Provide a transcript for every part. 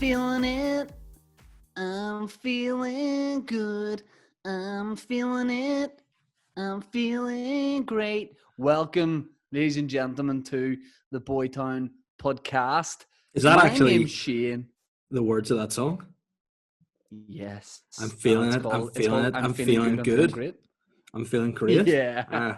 feeling it. I'm feeling good. I'm feeling it. I'm feeling great. Welcome, ladies and gentlemen, to the Boytown podcast. Is that My actually name's Shane. the words of that song? Yes. I'm feeling it. I'm feeling it. I'm feeling good. I'm feeling great. I'm feeling great. Yeah.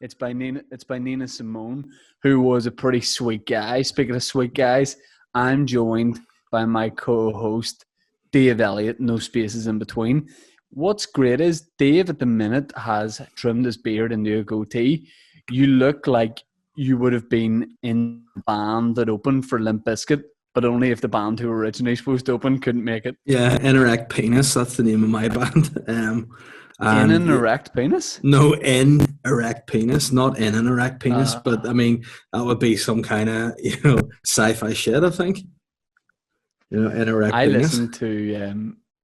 It's by Nina Simone, who was a pretty sweet guy. Speaking of sweet guys, I'm joined by my co-host, Dave Elliott, no spaces in between. What's great is Dave at the minute has trimmed his beard into a goatee. You look like you would have been in the band that opened for Limp Bizkit, but only if the band who were originally supposed to open couldn't make it. Yeah, Erect Penis, that's the name of my band. In an erect penis? No, in erect penis, not in an erect penis, but I mean, that would be some kind of, sci-fi shit, I think. In erect penis.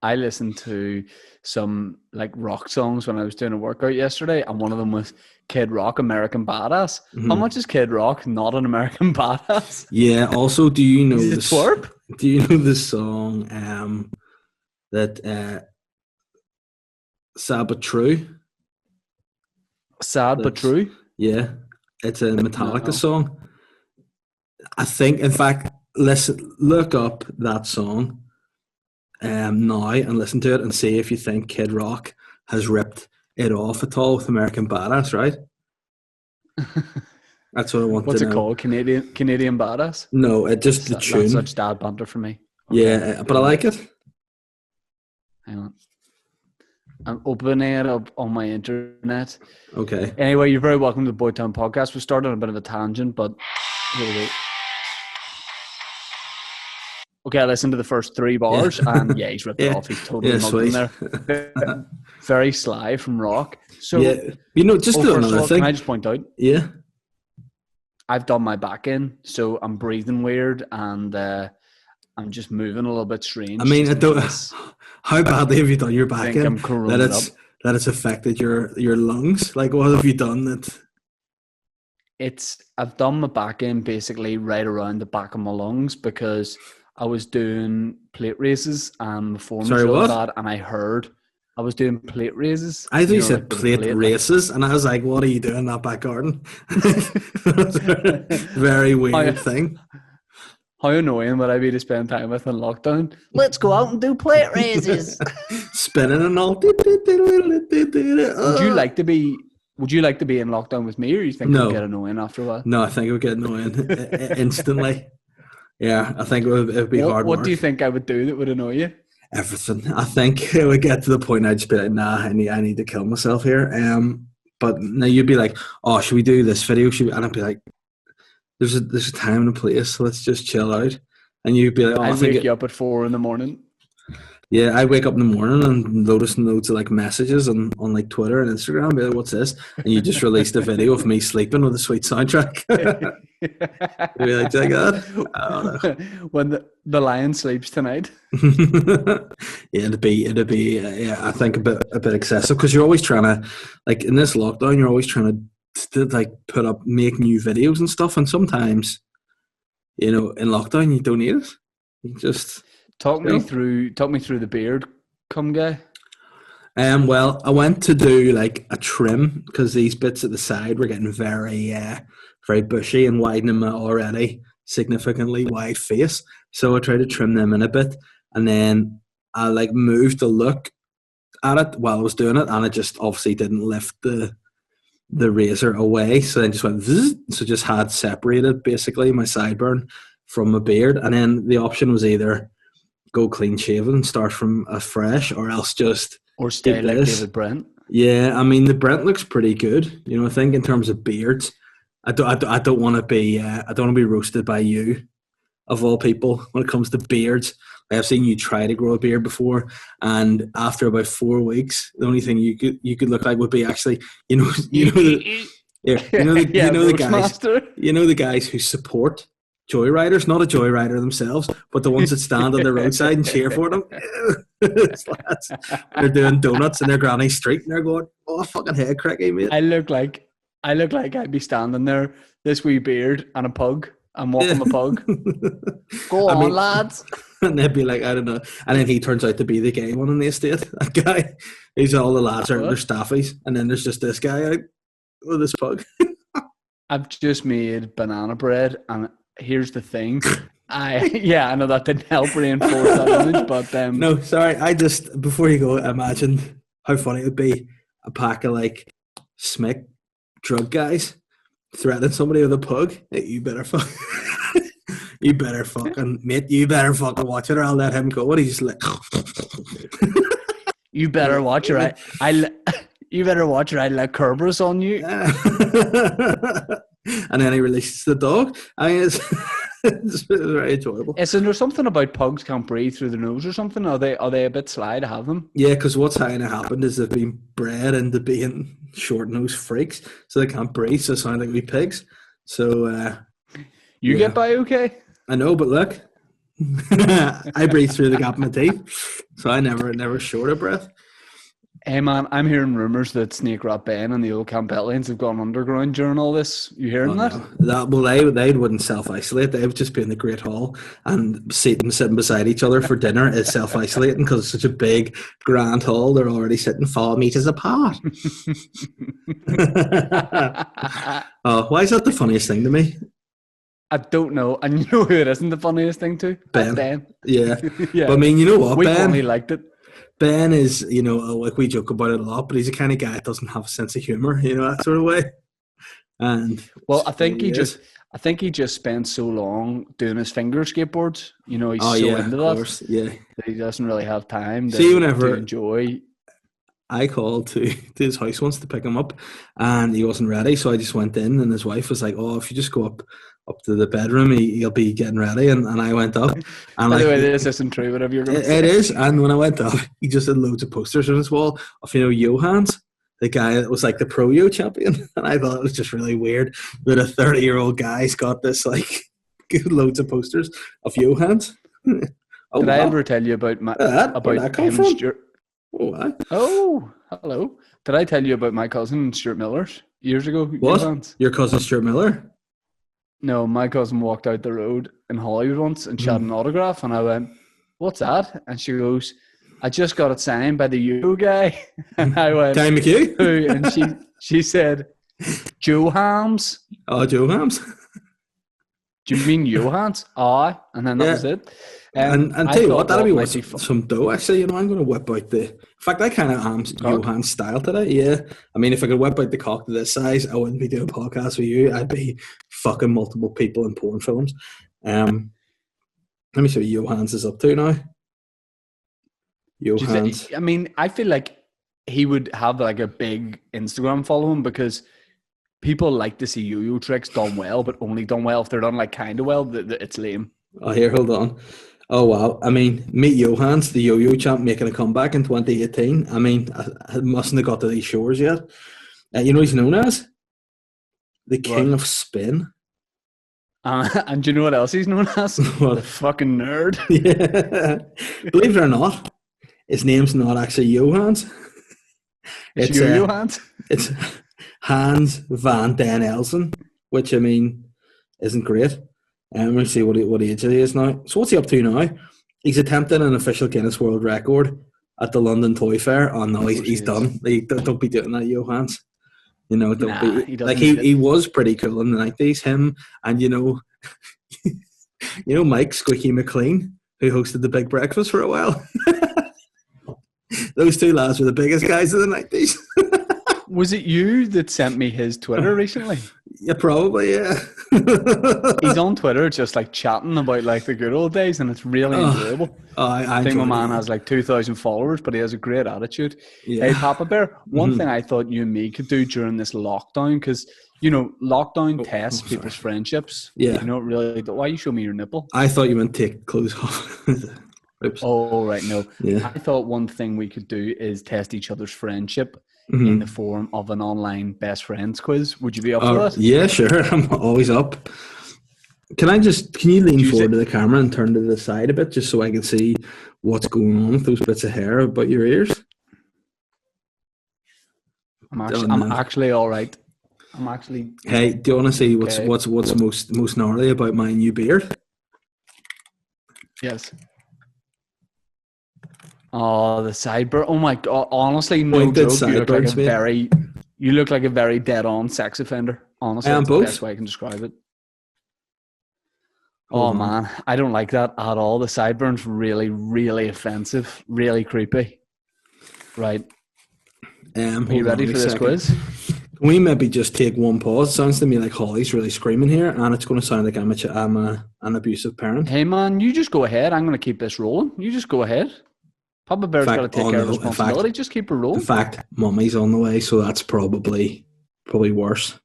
I listened to some like rock songs when I was doing a workout yesterday, and one of them was Kid Rock, American Badass. Mm-hmm. How much is Kid Rock not an American badass? Yeah, also, do you know the twerp? Do you know the song that Sad But True? But True? Yeah, it's a Metallica song. I think, in fact, look up that song now and listen to it and see if you think Kid Rock has ripped it off at all with American Badass, right? That's what I want to know. What's it called? Canadian Badass? No, it just the tune. That's such dad banter for me. Okay. Yeah, but I like it. Hang on. I'm opening it up on my internet. Okay. Anyway, you're very welcome to the Boytown podcast. We started on a bit of a tangent, but here we go. Okay, I listened to the first 3 bars, and he's ripped it off. He's totally mugged in there. Very sly from Rock. So, just another thing. Can I just point out? Yeah. I've done my back in, so I'm breathing weird, and I'm just moving a little bit strange. I mean, how badly have you done your back in that it's affected your lungs? Like, what have you done that? I've done my back in basically right around the back of my lungs because I was doing plate races and the form was really bad, and I heard I was doing plate races. I thought you said plate races, and I was like, what are you doing in that back garden? Very weird thing. How annoying would I be to spend time with in lockdown? Let's go out and do plate races. Spinning and all. Would you like to be in lockdown with me, or you think it would get annoying after a while? No, I think it would get annoying instantly. Yeah, I think it would be hard work. What do you think I would do that would annoy you? Everything. I think it would get to the point I'd just be like, nah, I need to kill myself here. But now you'd be like, oh, should we do this video? And I'd be like, there's a time and a place, so let's just chill out. And you'd be like, oh, I'd wake you up at 4 a.m. Yeah, I wake up in the morning and loads of like messages on like Twitter and Instagram, and be like, what's this? And you just released a video of me sleeping with a sweet soundtrack. You'd be like, check that. I don't know. When the lion sleeps tonight. Yeah, it'd be I think a bit excessive, because you're always trying to, like, in this lockdown, you're always trying to like make new videos and stuff, and sometimes, in lockdown you don't need it. You just talk me through the beard, guy. Well, I went to do like a trim because these bits at the side were getting very very bushy and widening my already significantly wide face. So I tried to trim them in a bit, and then I like moved the look at it while I was doing it, and it just obviously didn't lift the razor away, so then just went zzz, so just had separated basically my sideburn from my beard. And then the option was either go clean shaven and start from afresh, or else just stay like David Brent. Yeah, I mean, the Brent looks pretty good, I think, in terms of beards. I don't want to be roasted by you, of all people, when it comes to beards. I've seen you try to grow a beard before, and after about 4 weeks, the only thing you could look like would be actually, the guys who support joyriders, not a joyrider themselves, but the ones that stand on the roadside and cheer for them. They're doing donuts in their granny street, and they're going, "Oh, fucking head cracky, mate." I look like I'd be standing there, this wee beard and a pug, I'm walking my pug. Go on, lads. And they'd be like, I don't know. And then he turns out to be the gay one on the estate. That guy. He's all the lads are in their staffies. And then there's just this guy out with his pug. I've just made banana bread, and here's the thing. I know that didn't help reinforce that image, but no, sorry. I just, before you go, imagined how funny it would be a pack of like smick drug guys threatening somebody with a pug. Hey, you better fucking mate, you better fucking watch it or I'll let him go. And he's just like you better watch it. You better watch it. I let Kerberos on you. And then he releases the dog. I mean, it's very enjoyable. Isn't there something about pugs can't breathe through their nose or something? Are they a bit sly to have them? Yeah, because what's kind of happened is they've been bred into being short-nosed freaks, so they can't breathe, so they sound like wee pigs. So you get by okay? I know, but look, I breathe through the gap in my teeth, so I never short of breath. Hey man, I'm hearing rumours that Snake Rat Ben and the old Campbellians have gone underground during all this. You hearing that? No. They wouldn't self-isolate. They would just be in the Great Hall, and sitting beside each other for dinner is self-isolating because it's such a big, grand hall. They're already sitting 4 meters apart. Oh, why is that the funniest thing to me? I don't know. And you know who it isn't the funniest thing to? Ben. Yeah. Yeah. But I mean, you know what, we Ben? only liked it. Ben is, like we joke about it a lot, but he's the kind of guy that doesn't have a sense of humor, that sort of way. And I think he just spent so long doing his finger skateboards. He's into that. Course, yeah. That he doesn't really have time to enjoy. I called to his house once to pick him up, and he wasn't ready, so I just went in, and his wife was like, "Oh, if you just go up to the bedroom, he'll be getting ready," and I went up. And by the way, this isn't true, whatever you're going to say. It is, and when I went up, he just had loads of posters on his wall of, Johans, the guy that was like the pro-yo champion, and I thought it was just really weird that a 30-year-old guy's got this, like, loads of posters of Johans. Did I ever tell you about him and Stuart? Oh, hello. Did I tell you about my cousin Stuart Miller's years ago? What? Johans? Your cousin Stuart Miller? No, my cousin walked out the road in Hollywood once and she had an autograph, and I went, "What's that?" And she goes, "I just got it signed by the Yo guy." And I went, Guy McHugh? Who? And she said, "Joe Hams." Oh, Joe Hams. Do you mean Johans? And then that was it. And tell you what, that'll be worth some dough. Actually, I'm going to whip out the. In fact, I kind of am Johan's style today. Yeah, I mean, if I could whip out the cock to this size, I wouldn't be doing podcasts with you. I'd be fucking multiple people in porn films. Let me see what Johans is up to now. Johans. I mean, I feel like he would have like a big Instagram following because people like to see yo-yo tricks done well, but only done well if they're done like kind of well. It's lame. Oh, here, hold on. Oh, wow. I mean, meet Johans, the yo-yo champ, making a comeback in 2018. I mean, I mustn't have got to these shores yet. He's known as the King of Spin. And do you know what else he's known as? What? The fucking nerd. Yeah. Believe it or not, his name's not actually Johans. It's Johans? It's Hans van den Elsen, which, I mean, isn't great. Let me see what age he is now. So what's he up to now? He's attempting an official Guinness World Record at the London Toy Fair. Oh no, he's done. Don't be doing that, Johans. Don't be like he was pretty cool in the 90s. Him and Mike Squeaky McLean, who hosted the Big Breakfast for a while. Those two lads were the biggest guys of the 90s. Was it you that sent me his Twitter recently? Yeah, probably, yeah. He's on Twitter just like chatting about like the good old days, and it's really enjoyable. I think my man has like 2,000 followers, but he has a great attitude. Yeah. Hey, Papa Bear, one thing I thought you and me could do during this lockdown, because lockdown tests people's friendships. Yeah. Really. Why you show me your nipple? I thought you meant take clothes off. Oops. Oh, right, no. Yeah. I thought one thing we could do is test each other's friendship in the form of an online best friends quiz. Would you be up for that? Yeah, sure. I'm always up. Can you lean forward to the camera and turn to the side a bit just so I can see what's going on with those bits of hair about your ears? I'm actually all right. I'm actually. Hey, do you want to see Okay. what's most gnarly about my new beard? Yes. Oh, the sideburn. Oh my god! Honestly, no Pointed joke. sideburns, mate. You look like a very dead-on sex offender. I Honestly, am that's the best both. way I can describe it. Hold Oh on. man, I don't like that at all. The sideburns really, really offensive. Really creepy. Right. Are you Hold on ready a for this second. quiz? Can we maybe just take one pause? It sounds to me like Holly's really screaming here, and it's going to sound like I'm an abusive parent. Hey man, you just go ahead. I'm going to keep this rolling. You just go ahead. Papa In Bear's got to fact, take oh care of no, responsibility. Just keep it rolling. Mummy's on the way, so that's probably worse.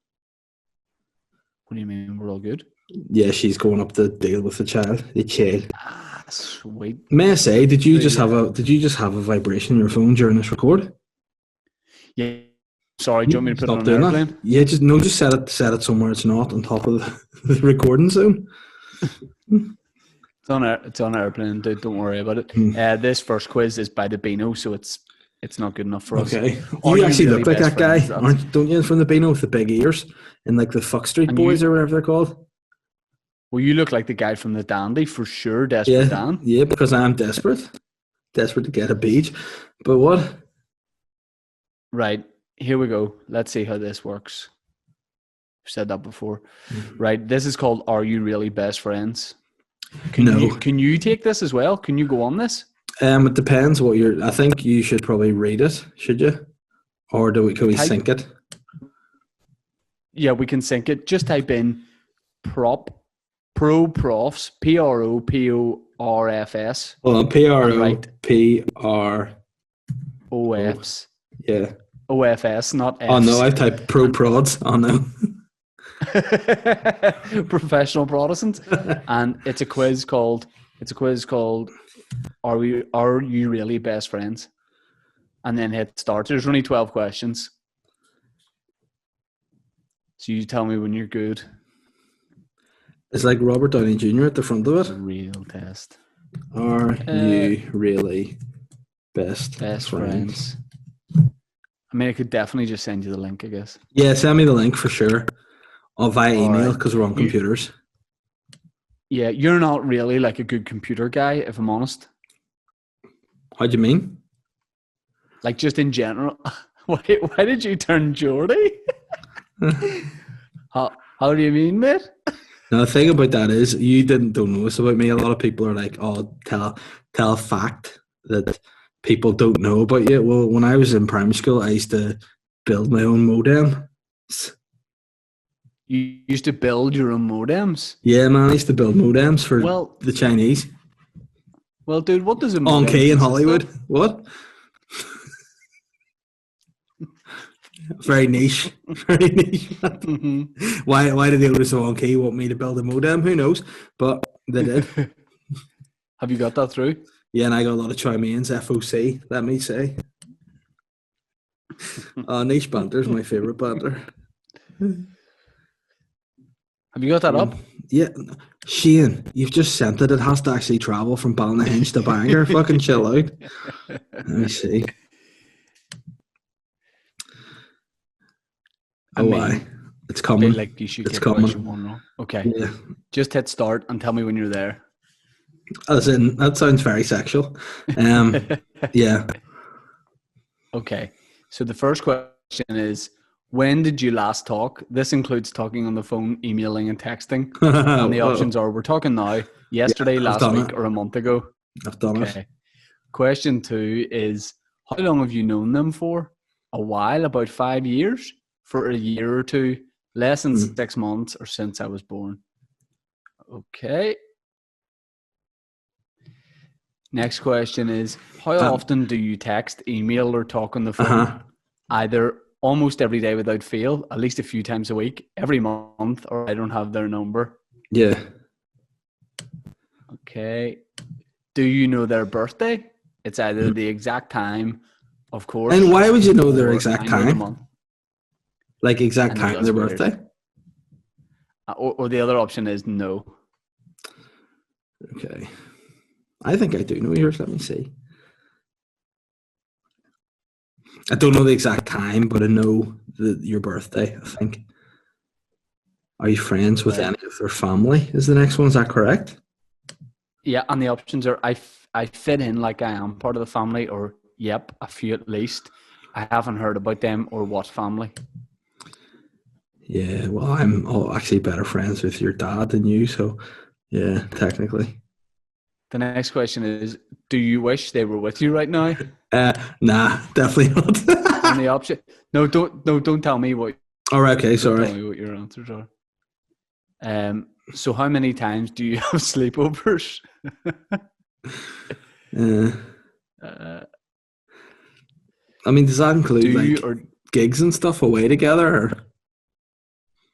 What do you mean? We're all good. Yeah, she's going up to deal with the child. Ah, sweet. May I say, did you just Yeah. have a vibration in your phone during this record? Yeah. Sorry, do you want me to put it Stop on doing airplane? that. Yeah, just set it somewhere it's not on top of the recording zone. It's on airplane, dude. Don't worry about it. This first quiz is by the Beano, so it's not good enough for us. Okay. Are You actually really look like best that guy, friends? don't you, from the Beano with the big ears and like the Fuck Street And Boys you, or whatever they're called? well, you look like the guy from the Dandy for sure, Desperate Yeah, Dan. yeah, because I am desperate to get a beach. But what? Right, here we go. Let's see how this works. I've said that before. Right, this is called Are You Really Best Friends? Can you take this as well? Can you go on this? It depends what you're. I think you should probably read it. Should you, or can we sync it? Yeah, we can sync it. Just type in profs, PROPORFS. Well, OFs. Yeah. OFS, not Fs. Oh no, I've typed pro prods. Oh no. Professional Protestants. And it's a quiz called Are You Really Best Friends? And then hit start. There's only 12 questions. So you tell me when you're good. It's like Robert Downey Jr. at the front of it. Real test. Are you really best friends? I mean, I could definitely just send you the link, I guess. Yeah, send me the link for sure. Or via email, because we're on computers. Yeah, you're not really like a good computer guy, if I'm honest. How do you mean? Like just in general. Why did you turn Geordie? How do you mean, mate? Now the thing about that is you don't know this about me. A lot of people are like, "Oh, tell a fact that people don't know about you." Well, when I was in primary school, I used to build my own modem. You used to build your own modems? Yeah, man, I used to build modems for the Chinese. Well, dude, what does a modem on key in Hollywood? Of? What? Very niche. Very niche. Mm-hmm. Why did the owners of On Key want me to build a modem? Who knows? But they did. Have you got that through? Yeah, and I got a lot of Chow Main's FOC, let me say. Niche banter is my favourite banter. Have you got that up? Yeah. Shane, you've just sent it. It has to actually travel from Ballynahinch to Bangor. Fucking chill out. Let me see. Why? It's coming. I feel like you should it's coming. One okay. Yeah. Just hit start and tell me when you're there. As in, that sounds very sexual. Yeah. Okay. So the first question is, when did you last talk? This includes talking on the phone, emailing, and texting. And the options are, we're talking now, yesterday, last week, or a month ago. I've done it. Question 2 is, how long have you known them for? A while, about 5 years? For a year or two? Less than 6 months, or since I was born? Okay. Next question is, how often do you text, email, or talk on the phone? Either almost every day without fail, at least a few times a week, every month, or I don't have their number. Yeah. Okay. Do you know their birthday? It's either the exact time, of course. And why would you know their exact time? Like exact time of their birthday? Or the other option is no. Okay. I think I do know yours. Let me see. I don't know the exact time, but I know your birthday, I think. Are you friends with any of their family? Is the next one? Is that correct? Yeah, and the options are I fit in like I am part of the family, or yep, a few at least. I haven't heard about them, or what family. Yeah, well, I'm actually better friends with your dad than you, so yeah, technically. The next question is, do you wish they were with you right now? Nah, definitely not. And the option, don't tell me what. All right, okay, Don't sorry. tell me what your answers are. So how many times do you have sleepovers? I mean, does that include gigs and stuff away together? Or?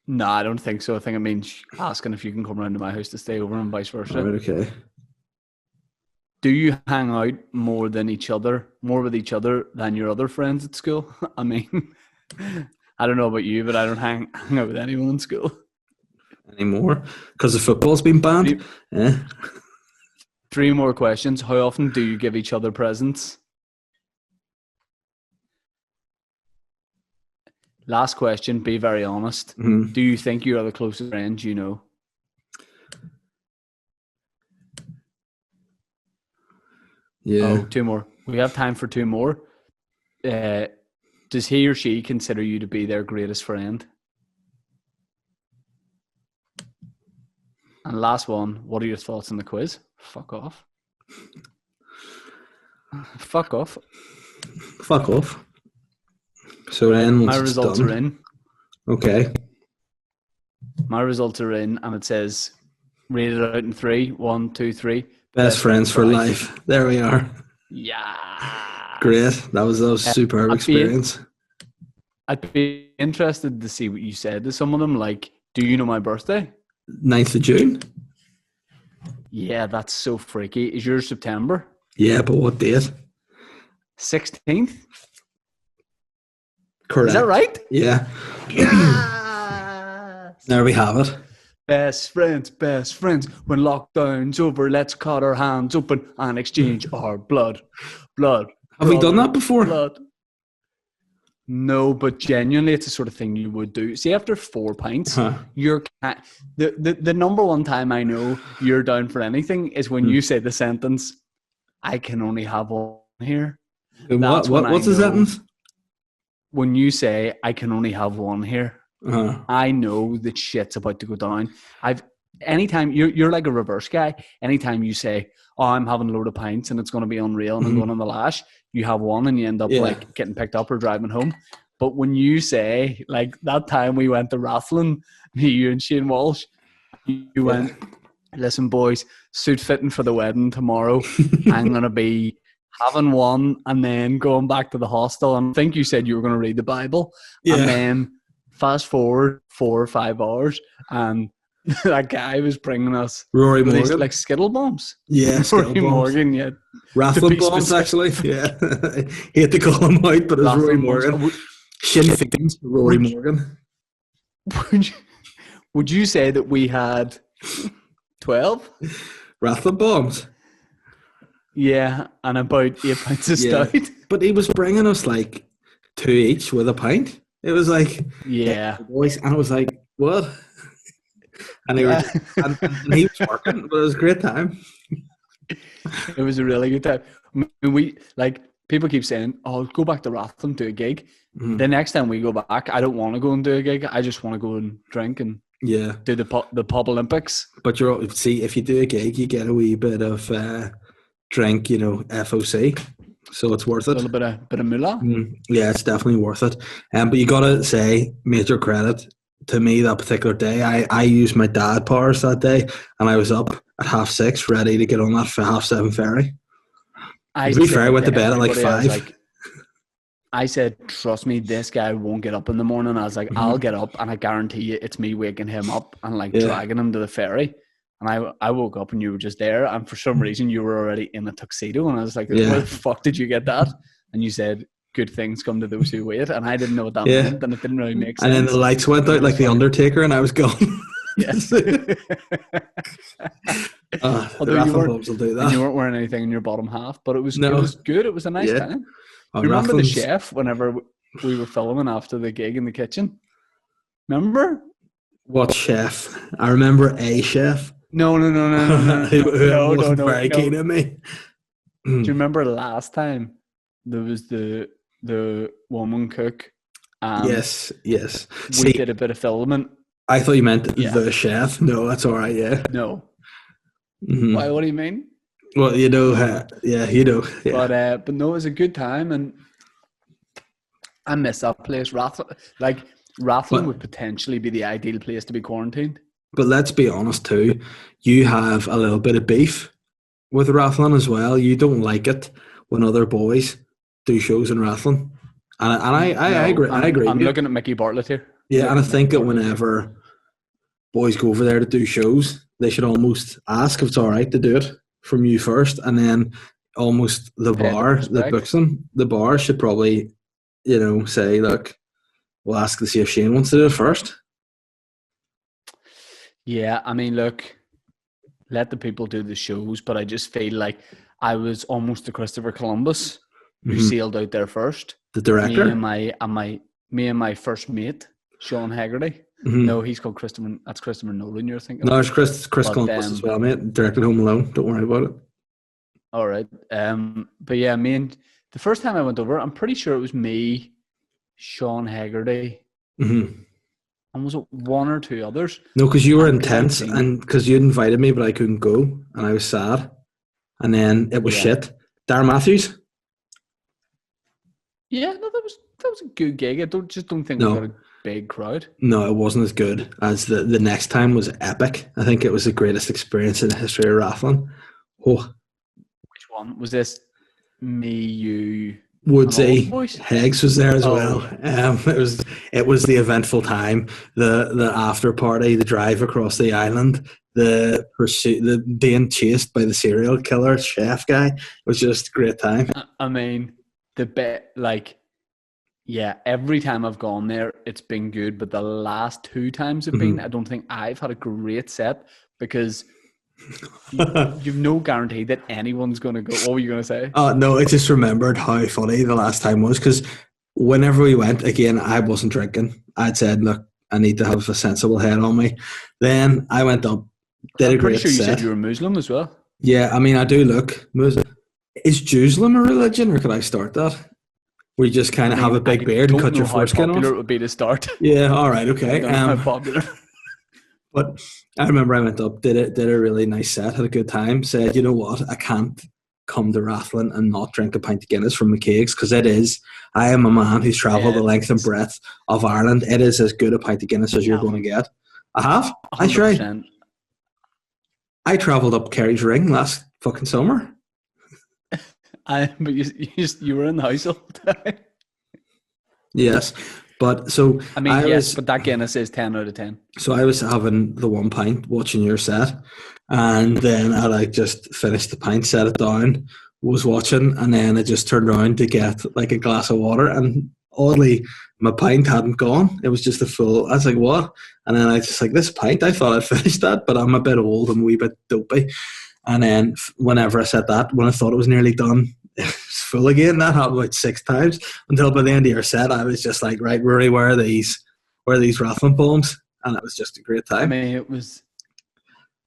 No, I don't think so. I think it means asking if you can come around to my house to stay over, and vice versa. All right, okay. Do you hang out more with each other than your other friends at school? I mean, I don't know about you, but I don't hang out with anyone in school anymore because the football's been banned. Three more questions. How often do you give each other presents? Last question. Be very honest. Mm-hmm. Do you think you are the closest friend you know? Yeah. Oh, two more. We have time for two more. Does he or she consider you to be their greatest friend? And last one, what are your thoughts on the quiz? Fuck off. Fuck off. Fuck off. So then my results are in. Okay. My results are in, and it says rate it out in 3. 1, 2, 3. Best friends for life. There we are. Yeah. Great. That was a superb experience. I'd be interested to see what you said to some of them. Like, do you know my birthday? 9th of June. Yeah, that's so freaky. Is yours September? Yeah, but what date? 16th. Correct. Is that right? Yeah. Yes. There we have it. Best friends. When lockdown's over, let's cut our hands open and exchange our blood. Have we done that before? Blood. No, but genuinely, it's the sort of thing you would do. See, after 4 pints, you're the number one time I know you're down for anything is when you say the sentence, "I can only have one here." What's the sentence? When you say, "I can only have one here," I know that shit's about to go down. Anytime you're like a reverse guy. Anytime you say, "Oh, I'm having a load of pints and it's going to be unreal and I'm going on the lash," you have one and you end up like getting picked up or driving home. But when you say, like that time we went to Rathlin, you and Shane Walsh, you went, "Listen, boys, suit fitting for the wedding tomorrow. I'm going to be having one and then going back to the hostel." And I think you said you were going to read the Bible. Yeah. And then fast forward 4 or 5 hours and that guy was bringing us Rory Morgan, these, like Skittle bombs. Yeah, Rory Morgan, yeah. Rathlin bombs, actually. Yeah. Hate to call him out, but it's Rory Morgan. Shin Fiends, Rory Morgan. Would you say that we had 12? Rathlin bombs? Yeah, and about 8 pints of stout. But he was bringing us like 2 each with a pint. It was like, yeah. Boys, and I was like, what? And he was working, but it was a great time. It was a really good time. I mean, people keep saying, "Oh, go back to Rathlin, do a gig." The next time we go back, I don't want to go and do a gig. I just want to go and drink and do the pub Olympics. But if you do a gig, you get a wee bit of drink, FOC. So it's worth it. A little bit of moolah. Yeah, it's definitely worth it. But you gotta say, major credit to me that particular day. I used my dad powers that day, and I was up at 6:30, ready to get on that 7:30 ferry. To be fair, I went to bed at like 5. I said, "Trust me, this guy won't get up in the morning." I was like, "I'll get up, and I guarantee you, it's me waking him up and dragging him to the ferry." And I woke up and you were just there, and for some reason you were already in a tuxedo, and I was like, "Where the fuck did you get that?" And you said, "Good things come to those who wait," and I didn't know what that meant, and it didn't really make sense. And then the lights went out like the Undertaker, and I was gone. Yes. Although you weren't wearing anything in your bottom half, but it was good. It was a nice time. Remember the chef whenever we were filming after the gig in the kitchen? Remember? What chef? I remember a chef No, who no, wasn't no, very no. keen on me. Do you remember last time there was the woman cook, and Yes. we See, did a bit of filming? I thought you meant Yeah, the chef. No, that's all right. Yeah. no. Hmm. Why? What do you mean? Well, No. yeah, you know, yeah. But no, it was a good time, and I miss that place. Rathlin But would potentially be the ideal place to be quarantined. but let's be honest too. You have a little bit of beef with Rathlin as well. You don't like it when other boys do shows in Rathlin, and I No, agree. I agree I'm with you. looking at Mickey Bartlett here. I'm Yeah, and looking I at Mickey think that Bartlett here. whenever boys go over there to do shows, they should almost ask if it's all right to do it from you first, and then almost the Pay the bar that respect. books them, the bar should probably, say, look, we'll ask to see if Shane wants to do it first. Yeah, I mean, look, let the people do the shows, but I just feel like I was almost the Christopher Columbus who Hmm. sailed out there first. The Me and director. my first mate, Sean Haggerty. Hmm. No, he's called Christopher. That's Christopher Nolan you're thinking No, of. it's Chris But Columbus as well, mate. Directed Home Alone. Don't worry about it. all right. But yeah, me and the first time I went over, I'm pretty sure it was me, Sean Haggerty, Hmm. and was it one or two others? No, because you were And because I'd intense, seen, and because you invited me, but I couldn't go, and I was sad. And then it was yeah, shit. Darren Matthews. yeah, no, that was a good gig. I don't think we got a No, big crowd. no, it wasn't as good as the next time was epic. I think it was the greatest experience in the history of Rathlin. Oh, Which one was this? Me, you, and all the Woodsy boys. Heggs was there as well. Oh, It was the eventful time, the after party, the drive across the island, the pursuit, the being chased by the serial killer chef guy. It was just a great time. I mean, the bit like, yeah. Every time I've gone there, it's been good. But the last two times I've been, Mhm. I don't think I've had a great set because you've no guarantee that anyone's going to go. What were you going to say? No, I just remembered how funny the last time was because whenever we went, again, I wasn't drinking. I'd said, look, I need to have a sensible head on me. Then I went up, did I'm a pretty great sure you said set. you were Muslim as well. Yeah, I mean, I do look. Is Jerusalem a religion, or could I start that? Where you just kind I of have mean, a big I beard and don't cut know your how foreskin popular off? it would be to start. Yeah, all right, I okay. don't know how popular. But I remember I went up, did a really nice set, had a good time. Said, you know what, I can't come to Rathlin and not drink a pint of Guinness from McCaig's because it is. I am a man who's travelled Yeah, the length and breadth of Ireland. It is as good a pint of Guinness as you're going to get. I have. I tried. 100%. I travelled up Kerry's Ring last fucking summer. But you were in the house all the time. Yes, but so I mean, I yes, was. but that Guinness is 10 out of 10. So I was having the one pint watching your set, and then I just finished the pint, set it down, was watching, and then I just turned around to get like a glass of water, and oddly my pint hadn't gone. It was just a full. I was like, what? And then I just like this pint. I thought I'd finished that, but I'm a bit old. I'm a wee bit dopey. And then whenever I said that, when I thought it was nearly done, it was full again. That happened about 6 times until by the end of your set, I was just like, right, Rory, where are these Rathlin poems? And it was just a great I time. mean, it was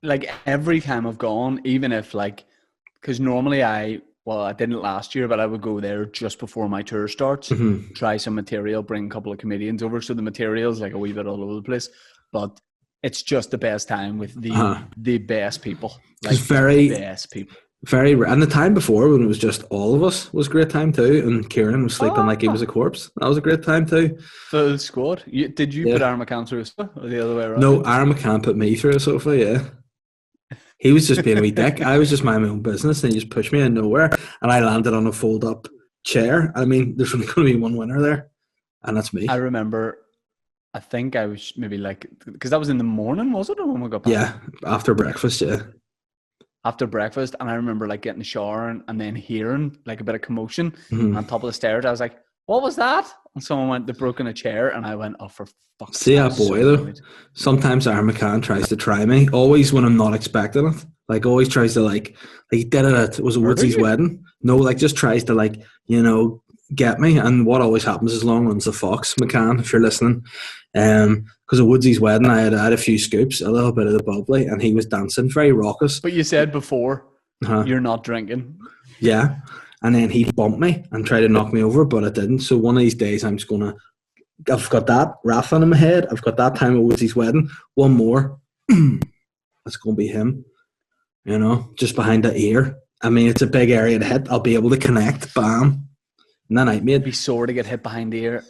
like every time I've gone, even if because normally I didn't last year, but I would go there just before my tour starts, Mm-hmm. try some material, bring a couple of comedians over. So the material's like a wee bit all over the place, but it's just the best time with the best people, like very, the best people. and the time before when it was just all of us was a great time too. And Kieran was sleeping like he was a corpse. That was a great time too. Full squad. Did you put Yeah. Aaron McCann through a sofa or the other way around? No, Aaron McCann put me through a sofa. Yeah. He was just being a wee dick. I was just minding my own business, and he just pushed me in nowhere, and I landed on a fold-up chair. I mean, there's only going to be one winner there, and that's me. I remember. I think I was maybe because that was in the morning, was it, or when we got back? Yeah, after breakfast. Yeah. After breakfast, and I remember getting a shower and then hearing a bit of commotion Mm-hmm. on top of the stairs. I was like, "What was that?" And someone went, "They've broken a chair," and I went, "Oh, for fuck's sake!" See that boy though. Sometimes Aaron McCann tries to try me. Always when I'm not expecting it. Always tries to he did it was a Woodsy's wedding. No, just tries to get me. And what always happens is long runs the fox, McCann, if you're listening. Because at Woodsy's wedding, I had a few scoops, a little bit of the bubbly, and he was dancing, very raucous. But you said before you're not drinking. Yeah. And then he bumped me and tried to knock me over, but I didn't. So one of these days, I've got that Rathlin in my head. I've got that time at Woodsy's wedding. One more. That's going to be him. You know, just behind the ear. I mean, it's a big area to hit. I'll be able to connect. Bam. And then I'd be sore to get hit behind the ear.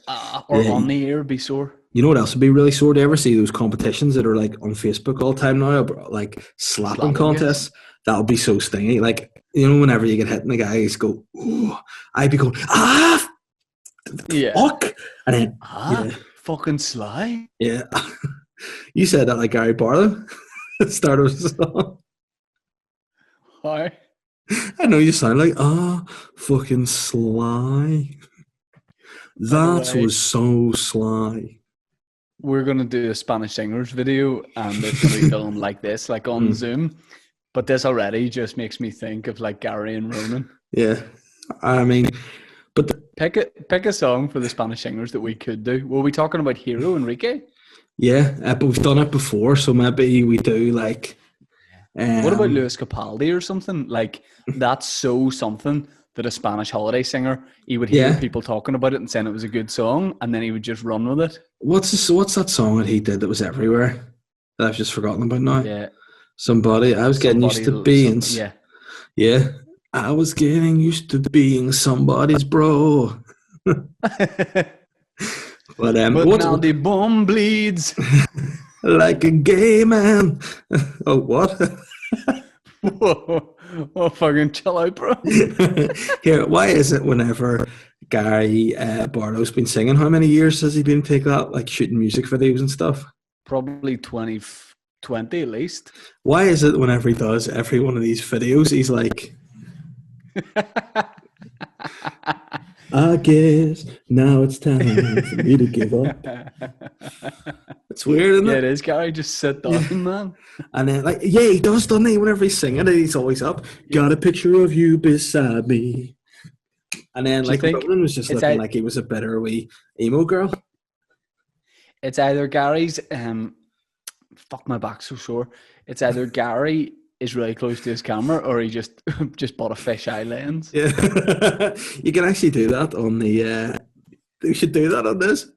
Or on the ear, be sore. You know what else would be really sore? Do you ever see those competitions that are like on Facebook all the time now? Like slapping contests? That would be so stingy. Like, you know, whenever you get hit and the guys go, ooh, I'd be going, fuck. And then, fucking sly. Yeah. You said that like Gary Barlow at the start of the song. Why? I know you sound like, fucking sly. That was so sly. We're going to do a Spanish Singers video, and it's going to be filmed like this, like on Zoom. But this already just makes me think of like Gary and Ronan. Yeah. I mean, but pick a song for the Spanish Singers that we could do. Were we talking about Hero, Enrique? Yeah, but we've done it before, so maybe we do like... what about Luis Capaldi or something? Like, that's so something that a Spanish holiday singer, he would hear people talking about it and saying it was a good song, and then he would just run with it. What's that song that he did that was everywhere that I've just forgotten about now? Yeah. I was getting used to being... Yeah. I was getting used to being somebody's bro. But now the bum bleeds. Like a gay man. Oh, what? Whoa. Oh, fucking chill out, bro. Here, why is it whenever Gary Barlow's been singing, how many years has he been taking that, like shooting music videos and stuff? Probably 20 at least. Why is it whenever he does every one of these videos, he's like... I guess now it's time for me to give up. It's weird, isn't it? Yeah, it is, Gary. Just sit down, man. And then, he does, doesn't he? Whenever he's singing it, he's always up. Got a picture of you beside me. And then, Ronan was just looking like he was a bitter wee emo girl. It's either Gary's... fuck, my back's so sore. It's either Gary is really close to his camera, or he just bought a fisheye lens. Yeah, you can actually do that on the. You should do that on this.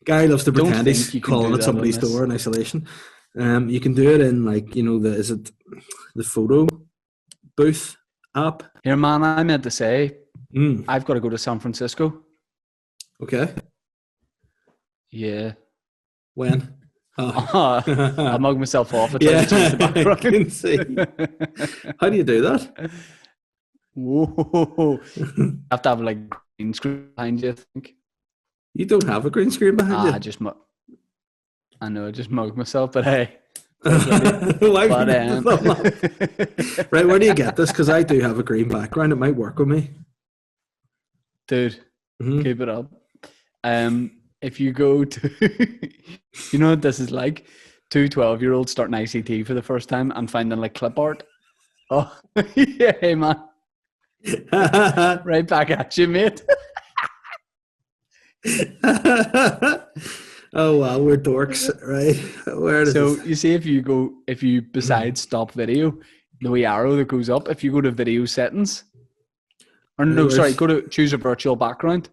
Gary loves to pretend he's calling at somebody's door in isolation. You can do it in the photo booth app? Here, man, I meant to say, I've got to go to San Francisco. Okay. Yeah. When? I mugged myself off. I can see. How do you do that? Whoa. You have to have like green screen behind you, I think. You don't have a green screen behind you? I know, I just mugged myself, but hey. Right, where do you get this? Because I do have a green background. It might work with me. Dude, keep it up. If you go to, you know what this is like? Two 12-year-olds starting ICT for the first time and finding like clip art. Oh, yeah, hey, man. Right back at you, mate. Oh, wow, we're dorks, right? You see, if you besides stop video, the wee arrow that goes up, if you go to video settings, go to choose a virtual background.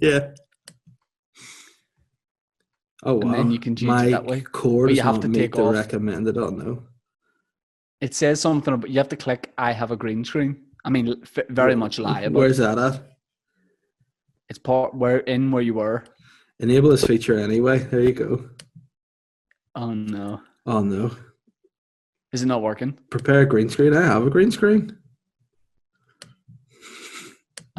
Yeah. Oh, wow. And then you can change it that way. Cord you have to take off. Recommended. Oh, no. It says something about you have to click I have a green screen. I mean, very much liable. Where's that at? It's where you were. Enable this feature anyway. There you go. Oh, no. Oh, no. Is it not working? Prepare a green screen. I have a green screen.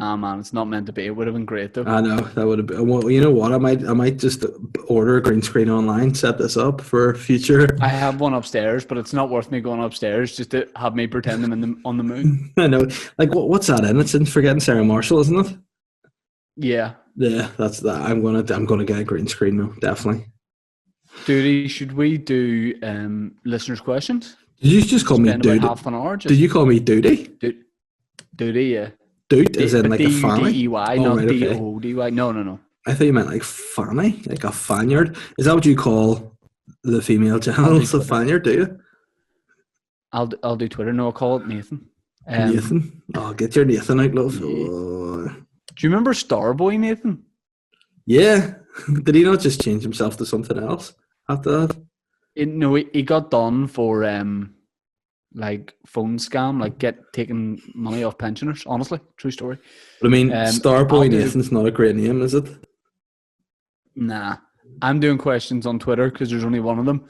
Ah, man, it's not meant to be. It would have been great, though. I know, that would have been. Well, you know what? I might just order a green screen online, set this up for future. I have one upstairs, but it's not worth me going upstairs just to have me pretend I'm on the moon. I know. Like, what's that in? It's in Forgetting Sarah Marshall, isn't it? Yeah. Yeah, that's that. I'm gonna get a green screen now, definitely. Duty, should we do listeners' questions? Did you just call me Duty? Half an hour. Did you call me Duty? Duty, yeah. Dude, as in like a family? D-E-Y, not D-O-D-Y. No. I thought you meant like fanny, like a fanyard. Is that what you call the female genitals? A fanyard, do you? I'll do Twitter. No, I'll call it Nathan. Nathan. Oh, get your Nathan out, love. Yeah. Oh. Do you remember Starboy Nathan? Yeah. Did he not just change himself to something else after that? No, he got done for like phone scam, like taking money off pensioners. Honestly, true story. But I mean, Starboy Nathan's not a great name, is it? Nah, I'm doing questions on Twitter because there's only one of them.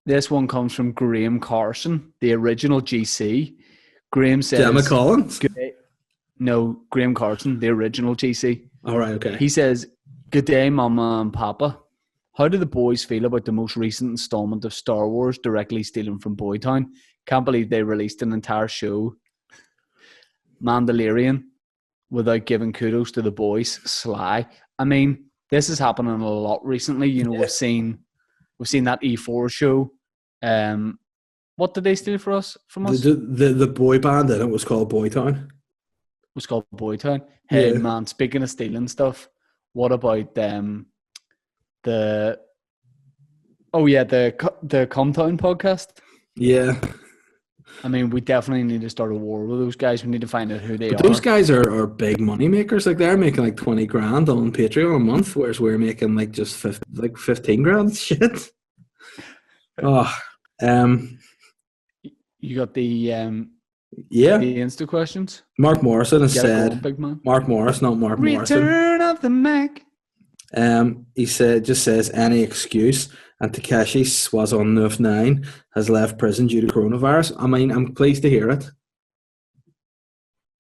This one comes from Graham Carson, the original GC. Graham says, Gemma Collins? No, Graham Carson, the original GC. All right, okay. He says, "Good day, Mama and Papa. How do the boys feel about the most recent installment of Star Wars directly stealing from Boytown? Can't believe they released an entire show, Mandalorian, without giving kudos to the boys. Sly." I mean, this is happening a lot recently. You know, we've seen that E4 show. What did they steal from us? The boy band in it was called Boytown. It was called Boytown. Hey, Yeah. man, speaking of stealing stuff, what about the Comtown podcast? Yeah. I mean, we definitely need to start a war with those guys. We need to find out who they are. Those guys are big money makers. Like, they're making like 20 grand on Patreon a month, whereas we're making like just 15 grand. Shit. Oh, you got the Insta questions. Mark Morrison has said, going, big man. Mark Morris, not Mark Morrison. Return of the Mac. He says any excuse, and Takeshi Swazon 9 has left prison due to coronavirus. I mean, I'm pleased to hear it.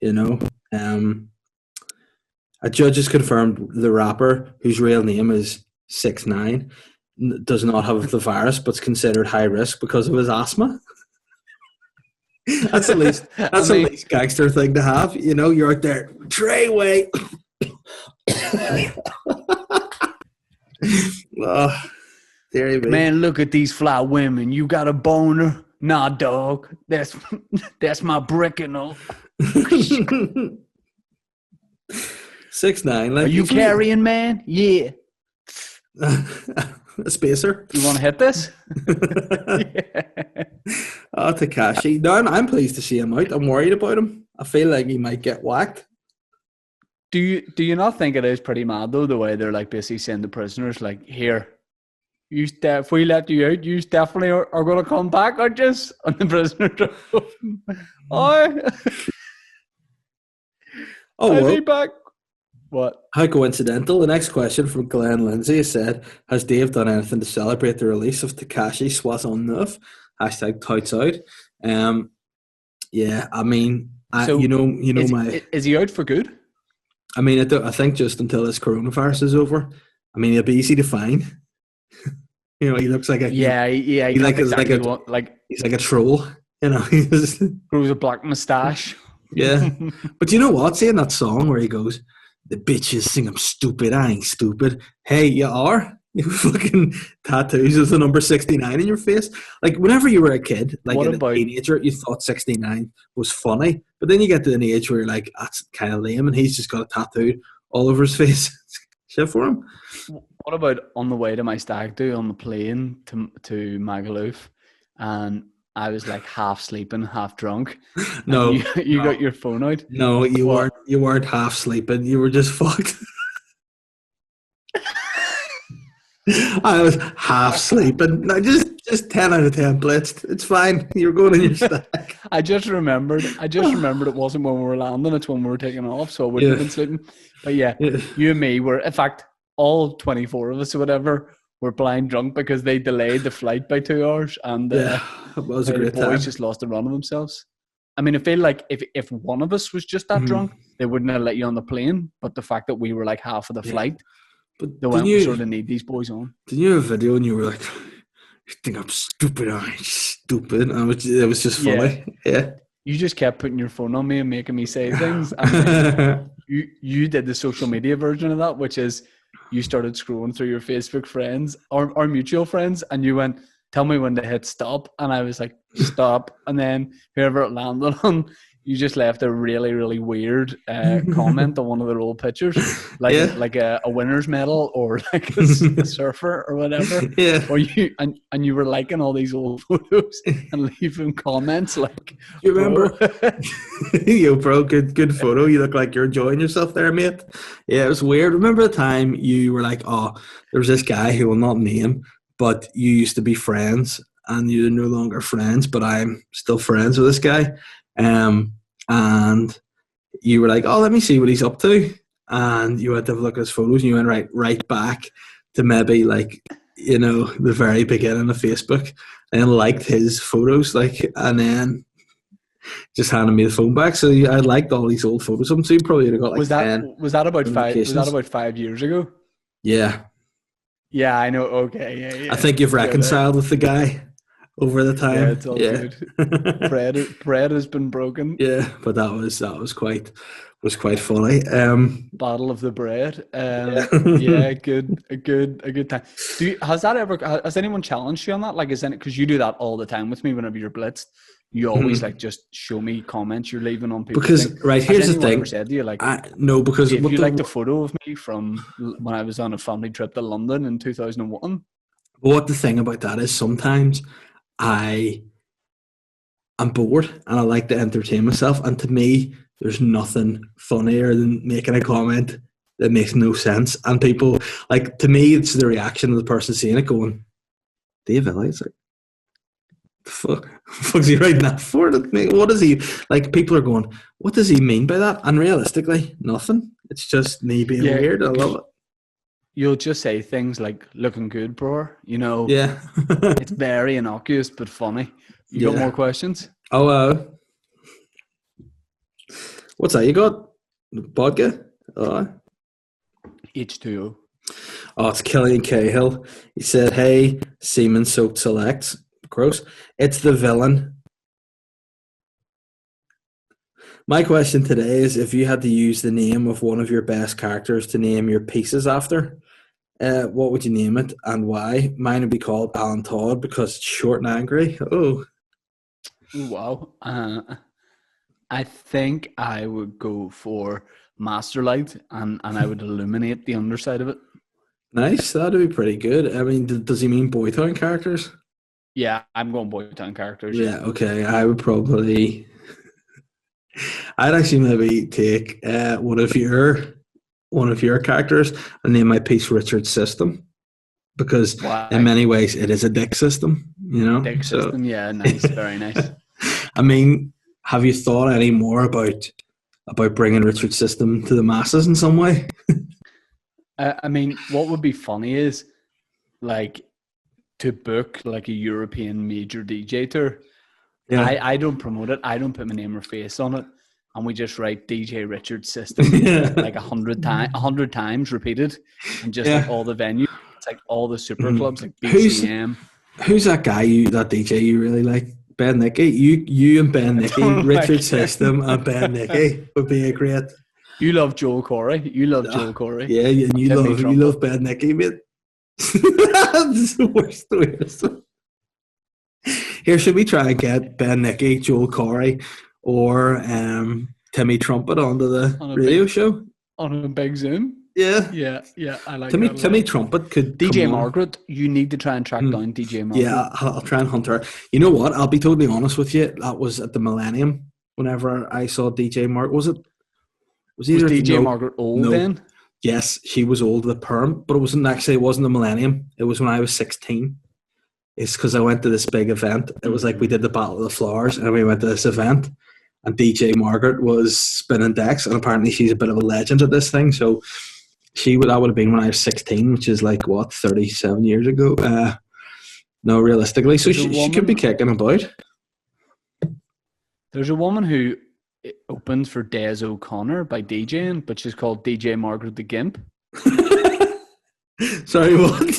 You know, a judge has confirmed the rapper, whose real name is 6ix9ine, does not have the virus, but's considered high risk because of his asthma. That's the least gangster thing to have. You know, you're out there, Treyway. Oh, dearie me. Man, look at these fly women. You got a boner? Nah, dog. That's my brick and all. 6ix9ine. Like, are you carrying, man? Yeah. A spacer. You want to hit this? Yeah. Oh, Takashi. No, I'm pleased to see him out. I'm worried about him. I feel like he might get whacked. Do you not think it is pretty mad though, the way they're like basically saying the prisoners, like, here, if we let you out, you definitely are going to come back, aren't you? And the prisoner, I'll be back. What? How coincidental. The next question from Glenn Lindsay said, has Dave done anything to celebrate the release of Takashi Swazon 9? # touts out. Yeah, I mean, is he out for good? I mean, I think just until this coronavirus is over. I mean, he'll be easy to find. You know, he looks like a He's like a troll. You know, he grows a black moustache. Yeah, but you know what? Seeing that song where he goes, "The bitches think I'm stupid. I ain't stupid." Hey, you are. You fucking tattoos with the number 69 in your face. Like, whenever you were a kid, like a teenager, you thought 69 was funny. But then you get to an age where you're like, that's kind of lame, and he's just got a tattoo all over his face. Shit for him. What about on the way to my stag do on the plane to Magaluf, and I was like half sleeping, half drunk. No, you got your phone out. No, you weren't. You weren't half sleeping. You were just fucked. I was half sleeping. No, just 10 out of 10 blitzed. It's fine. You're going in your stack. I just remembered it wasn't when we were landing. It's when we were taking off. So I wouldn't have been sleeping. But yeah, you and me were, in fact, all 24 of us or whatever were blind drunk because they delayed the flight by 2 hours. And it was a great the boys time. just lost the run of themselves. I mean, I feel like if one of us was just that drunk, they wouldn't have let you on the plane. But the fact that we were like half of the flight, they went, we sort of need these boys on. Did you have a video and you were like, you think I'm stupid? I'm stupid. And it was just funny. Yeah. You just kept putting your phone on me and making me say things. And you did the social media version of that, which is you started scrolling through your Facebook friends, our mutual friends, and you went, tell me when to hit stop. And I was like, stop. And then whoever it landed on, You just left a really, really weird comment on one of their old pictures, like a winner's medal or like a surfer or whatever. Yeah. Or and you were liking all these old photos and leaving comments like, You remember? bro. Yo, bro, good photo. You look like you're enjoying yourself there, mate. Yeah, it was weird. Remember the time you were like, oh, there was this guy who will not name, but you used to be friends and you're no longer friends, but I'm still friends with this guy. And you were like, oh, let me see what he's up to. And you went to have a look at his photos and you went right back to maybe like, the very beginning of Facebook and liked his photos, and then just handed me the phone back. So I liked all these old photos of him. So you probably would have got like was that about 5? Was that notifications. about 5 years ago? Yeah. Yeah, I know. Okay, yeah. I think you've reconciled with the guy over the time. Yeah, it's all good. Bread has been broken. Yeah, but that was quite funny. Battle of the bread. Yeah. Yeah, a good time. Has anyone challenged you on that? Like, because you do that all the time with me whenever you're blitzed. You always like just show me comments you're leaving on people. Because here's the thing. Ever said to you like, no, because if you liked a photo of me from when I was on a family trip to London in 2001. What the thing about that is sometimes I'm bored and I like to entertain myself, and to me, there's nothing funnier than making a comment that makes no sense. And people, like, to me, it's the reaction of the person seeing it going, Dave Elliott's like, fuck's he writing that for? What is he like? People are going, what does he mean by that? And realistically, nothing. It's just me being weird. I love it. You'll just say things like "looking good, bro." Yeah. It's very innocuous but funny. You got more questions? Oh, what's that? You got vodka? H2O. Oh, it's Killian Cahill. He said, "Hey, semen soaked selects." Gross. It's the villain. My question today is, if you had to use the name of one of your best characters to name your pieces after, what would you name it and why? Mine would be called Alan Todd because it's short and angry. Oh. Wow. I think I would go for Masterlight and I would illuminate the underside of it. Nice. That'd be pretty good. I mean, does he mean Boytown characters? Yeah, I'm going Boytown characters. Yeah, okay. I would probably... I'd actually maybe take one of your characters and name my piece Richard's System, because in many ways it is a dick system, Dick system, yeah, nice, very nice. I mean, have you thought any more about bringing Richard's System to the masses in some way? I mean, what would be funny is like to book like a European major DJ tour. Yeah. I don't promote it. I don't put my name or face on it. And we just write DJ Richard's System like 100 times repeated, and just like all the venues, it's like all the super clubs like BCM. Who's that guy that DJ you really like? Ben Nicky. You and Ben Nicky, Richard's System and Ben Nicky would be a great. You love Joel Corey. Joel Corey. Yeah, and you love Ben Nicky, mate. That's the worst. Here, should we try and get Ben Nicky, Joel Corey, or Timmy Trumpet onto the radio show? On a big Zoom? Yeah. Yeah, I like Timmy Trumpet could DJ Margaret, you need to try and track down DJ Margaret. Yeah, I'll try and hunt her. You know what? I'll be totally honest with you. That was at the Millennium whenever I saw DJ Margaret. Was DJ Margaret old then? Yes, she was old, the perm, but it wasn't the Millennium. It was when I was 16. It's because I went to this big event. It was like we did the Battle of the Flowers, and we went to this event, and DJ Margaret was spinning decks, and apparently she's a bit of a legend at this thing. So that would have been when I was 16, which is like 37 years ago. No, realistically, so she could be kicking about. There's a woman who opened for Des O'Connor by DJing, but she's called DJ Margaret the Gimp. Sorry, what?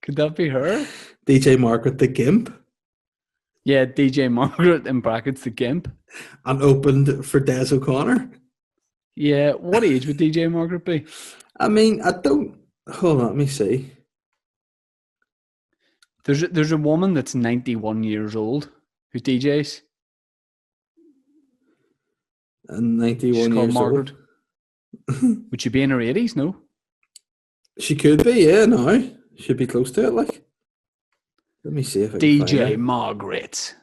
Could that be her? DJ Margaret the Gimp? Yeah, DJ Margaret in brackets the Gimp. And opened for Des O'Connor? Yeah, what age would DJ Margaret be? I mean, hold on, let me see. There's a woman that's 91 years old who DJs. and She's 91 called years Margaret. old. Would she be in her 80s? No. She could be, yeah, no. Should be close to it, like. Let me see if I can find DJ her. Margaret.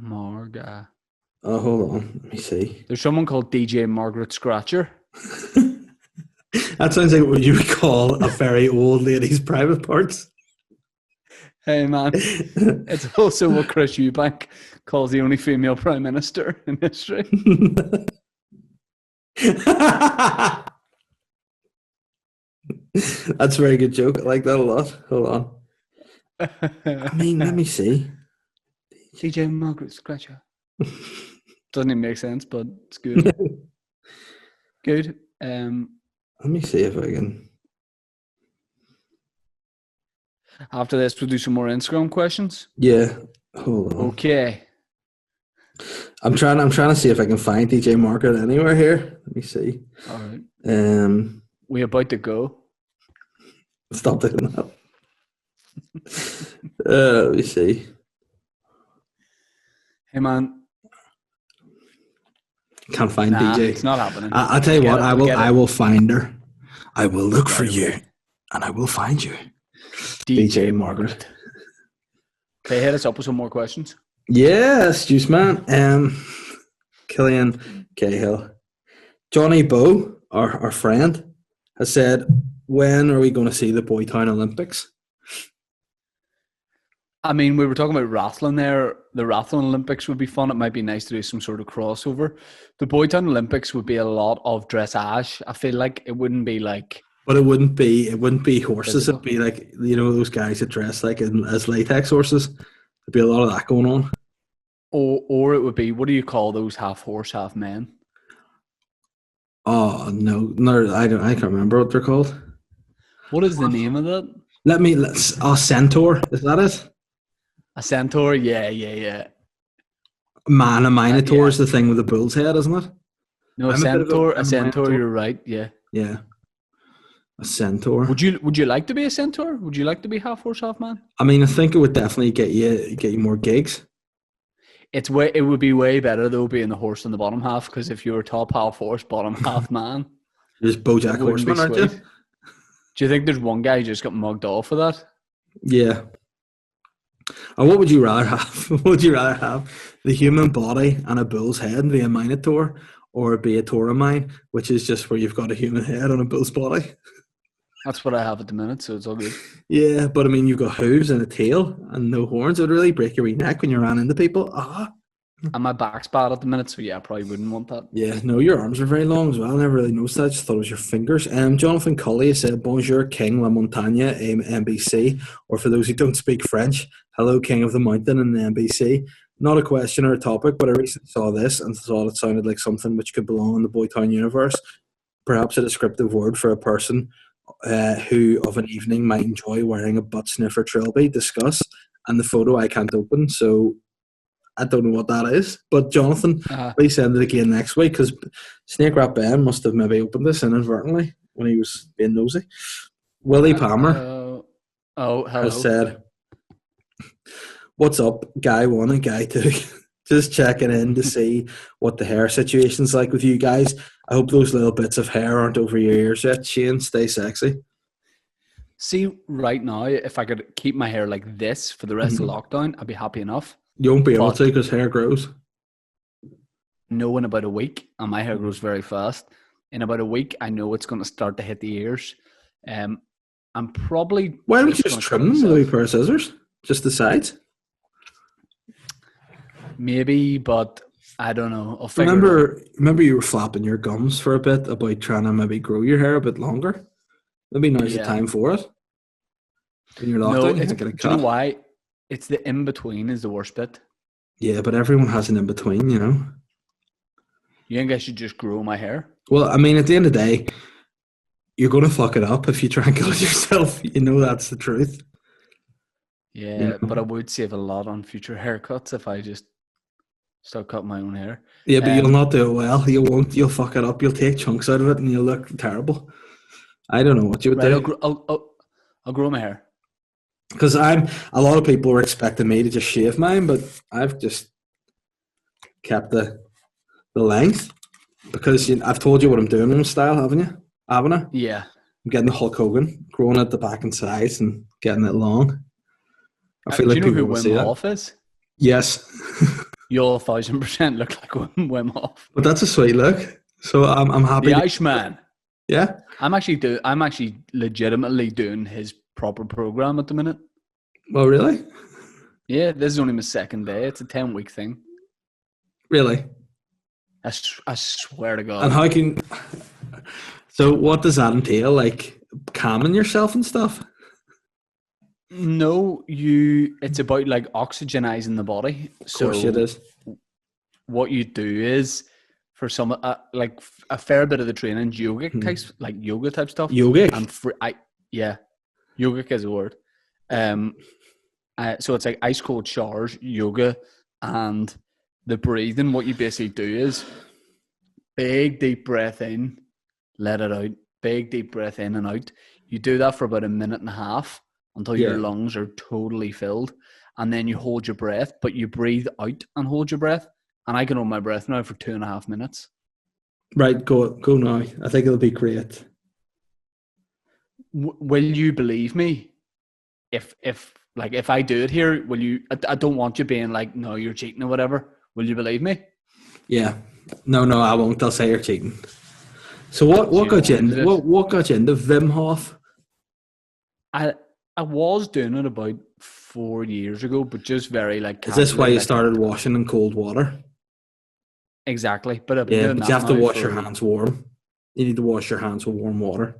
Marga. Oh, hold on. Let me see. There's someone called DJ Margaret Scratcher. That sounds like what you would call a very old lady's private parts. Hey man, it's also what Chris Eubank calls the only female prime minister in history. That's a very good joke. I like that a lot. Hold on. I mean, let me see. DJ Margaret Scratcher. Doesn't even make sense, but it's good. Good. Let me see if I can. After this, we'll do some more Instagram questions. Yeah. Hold on. Okay. I'm trying to see if I can find DJ Margaret anywhere here. Let me see. All right. We're about to go. Stop doing that. Let me see. Hey man. Can't find DJ. It's not happening. I'll tell you what. I will find her. I will look for you, and I will find you. DJ Margaret. Okay, hit us up with some more questions. Yes, juice man. Killian Cahill. Johnny Bow, our friend, has said, when are we going to see the Boytown Olympics? I mean, we were talking about Rathlin there. The Rathlin Olympics would be fun. It might be nice to do some sort of crossover. The Boytown Olympics would be a lot of dressage. I feel like it wouldn't be like... But it wouldn't be horses. It'd be like, those guys that dress like as latex horses. There'd be a lot of that going on. Or it would be, what do you call those half horse, half men? Oh no, I can't remember what they're called. What is the name of that? Centaur, is that it? A centaur, yeah. Man, a minotaur is the thing with the bull's head, isn't it? No, a centaur, you're right, yeah. Yeah. A centaur. Would you like to be a centaur? Would you like to be half horse, half man? I mean, I think it would definitely get you more gigs. It would be way better though being the horse in the bottom half, because if you were top half horse, bottom half man, there's BoJack Horseman, aren't you? Do you think there's one guy who just got mugged off for that? Yeah. And what would you rather have? Would you rather have the human body and a bull's head and be a minotaur, or be a tauramine, which is just where you've got a human head on a bull's body? That's what I have at the minute, so it's all good. Yeah, but I mean, you've got hooves and a tail and no horns. It would really break your wee neck when you ran into people. And my back's bad at the minute, so yeah, I probably wouldn't want that. Yeah, no, your arms are very long as well. I never really noticed that. I just thought it was your fingers. Jonathan Cully said, Bonjour, King La Montagne, MBC. Or for those who don't speak French, hello, King of the Mountain in the MBC. Not a question or a topic, but I recently saw this and thought it sounded like something which could belong in the Boytown universe. Perhaps a descriptive word for a person who of an evening might enjoy wearing a butt sniffer trilby. Discuss. And the photo I can't open, so I don't know what that is. But Jonathan, please send it again next week, because Snake Rat Ben must have maybe opened this inadvertently when he was being nosy. Willie Palmer has said, what's up, guy 1 and guy 2? Just checking in to see what the hair situation's like with you guys. I hope those little bits of hair aren't over your ears yet. Shane, stay sexy. See, right now, if I could keep my hair like this for the rest of lockdown, I'd be happy enough. You won't be able to, because hair grows. No, in about a week, and my hair grows very fast. In about a week, I know it's going to start to hit the ears. I'm probably... Why don't you just trim them with a wee pair of scissors? Just the sides? Maybe, but I don't know. I'll remember you were flapping your gums for a bit about trying to maybe grow your hair a bit longer? Maybe now's the time for it. When you're locked down, you can't get a cut. Do you know why? It's the in-between is the worst bit. Yeah, but everyone has an in-between, you know. You think I should just grow my hair? Well, I mean, at the end of the day, you're going to fuck it up if you try and kill it yourself. You know that's the truth. Yeah, you know? But I would save a lot on future haircuts if I just start cutting my own hair. Yeah, but you'll not do it well. You won't. You'll fuck it up. You'll take chunks out of it and you'll look terrible. I don't know what you would do. I'll grow my hair. Because a lot of people were expecting me to just shave mine, but I've just kept the length because I've told you what I'm doing in style, haven't you? Haven't I? Yeah. I'm getting the Hulk Hogan, growing at the back and sides and getting it long. I feel Do like you know people who will Wim see that. Hof is? Yes. You'll 1,000% look like Wim Hof. But that's a sweet look. So I'm happy. The Iceman. Yeah. I'm actually legitimately doing his proper program at the minute. Well, really? Yeah, this is only my second day. It's a 10-week thing. Really? I swear to God. And how can... So what does that entail? Like calming yourself and stuff? No, it's about like oxygenizing the body. Of course it is. What you do is, for some like a fair bit of the training, yoga type stuff. Yogic? Yogic is a word. So it's like ice cold showers, yoga, and the breathing. What you basically do is big deep breath in, let it out. Big deep breath in and out. You do that for about a minute and a half until your lungs are totally filled, and then you hold your breath, but you breathe out and hold your breath. And I can hold my breath now for 2.5 minutes. Right, go now. I think it'll be great. Will you believe me? If I do it here, will you? I don't want you being like, no, you're cheating or whatever. Will you believe me? Yeah. No, I won't. I'll say you're cheating. So what got you into Wim Hof? I was doing it about 4 years ago, but just very like. Is this why you started washing in cold water? Exactly, but but you have to wash your hands warm. You need to wash your hands with warm water.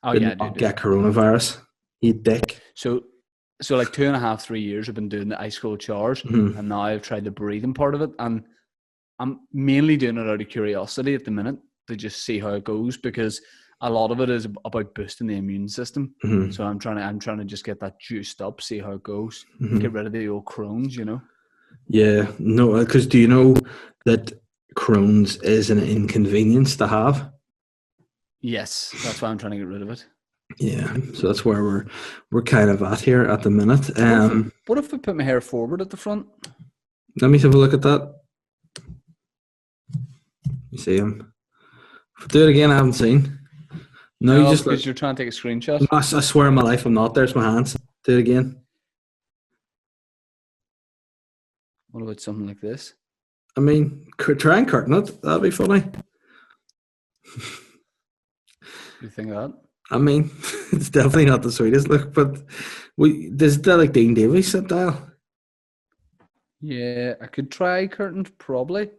Oh yeah, I do. Get coronavirus. You dick. So like 2.5, 3 years I've been doing the ice cold showers, and now I've tried the breathing part of it, and I'm mainly doing it out of curiosity at the minute to just see how it goes, because a lot of it is about boosting the immune system. So I'm trying to just get that juiced up, see how it goes, get rid of the old Crohn's, Yeah, no, because do you know that Crohn's is an inconvenience to have? Yes, that's why I'm trying to get rid of it. Yeah, so that's where we're kind of at here at the minute. What if I put my hair forward at the front? Let me have a look at that. You see him? Do it again. I haven't seen. No, because you're trying to take a screenshot. I swear on my life, I'm not. There's my hands. Do it again. What about something like this? I mean, try and curtain it. That'd be funny. You think of that? I mean, it's definitely not the sweetest look, but there's that like Dean Davies style. Yeah, I could try curtains, probably.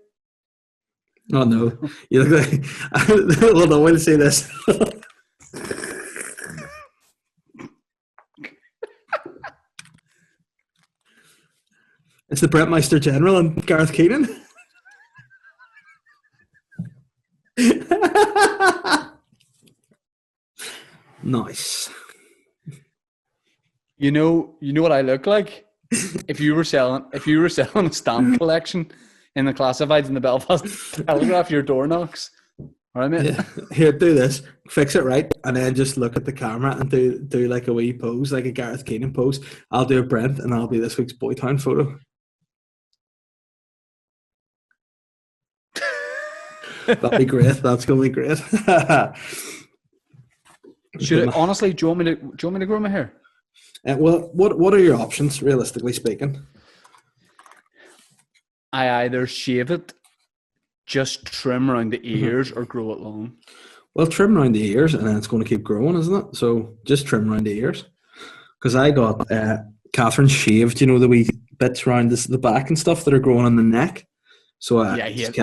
Oh no, you look like. Hold on, wait to say this. It's the Brentmiester General and Gareth Keenan. Nice. You know what I look like? If you were selling a stamp collection in the classifieds in the Belfast Telegraph, your door knocks. All right, mate? Yeah. Here, do this. Fix it right, and then just look at the camera and do like a wee pose, like a Gareth Keenan pose. I'll do a Brent, and I'll be this week's Boytown photo. That'll be great. That's gonna be great. Honestly, do you want me to grow my hair? Well, what are your options, realistically speaking? I either shave it, just trim around the ears, or grow it long. Well, trim around the ears, and then it's going to keep growing, isn't it? So just trim around the ears. Because I got Catherine shaved, the wee bits around the back and stuff that are growing on the neck. So I hate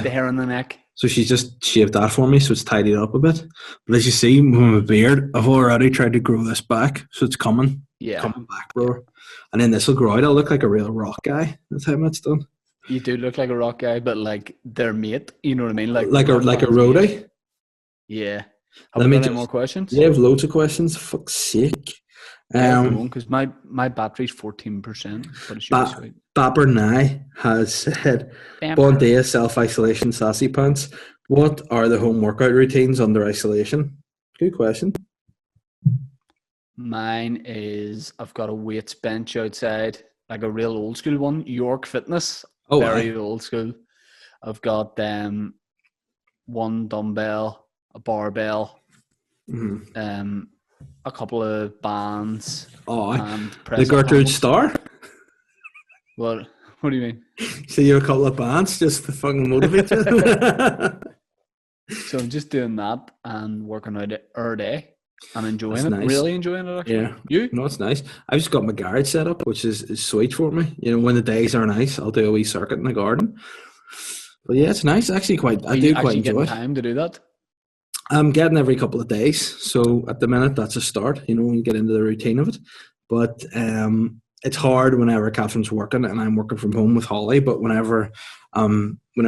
the hair on the neck. So she's just shaved that for me, so it's tidied up a bit. But as you see, with my beard, I've already tried to grow this back, so it's coming. Yeah. Coming back, bro. And then this will grow out. I'll look like a real rock guy. That's how it's done. You do look like a rock guy, but like their mate, you know what I mean? Like a roadie. Yeah. Have we got any more questions? Yeah, I have loads of questions. Fuck's sake. Because my battery's 14%, but it should be sweet. Bapper Nye has said, Bon day, self-isolation, sassy pants. What are the home workout routines under isolation? Good question. Mine is, I've got a weights bench outside, like a real old school one, York Fitness. Oh, very old school. I've got one dumbbell, a barbell, a couple of bands, and the press-up Gertrude handles. Star. What do you mean? So you're a couple of bands just to fucking motivate you. So I'm just doing that and working out every day and enjoying it. Nice. Really enjoying it, actually. Yeah. You? No, it's nice. I've just got my garage set up, which is sweet for me. You know, when the days are nice, I'll do a wee circuit in the garden. But yeah, it's nice. Actually, I do quite enjoy it. Time to do that? I'm getting every couple of days. So at the minute, that's a start, you know, when you get into the routine of it. But it's hard whenever Catherine's working and I'm working from home with Holly. But whenever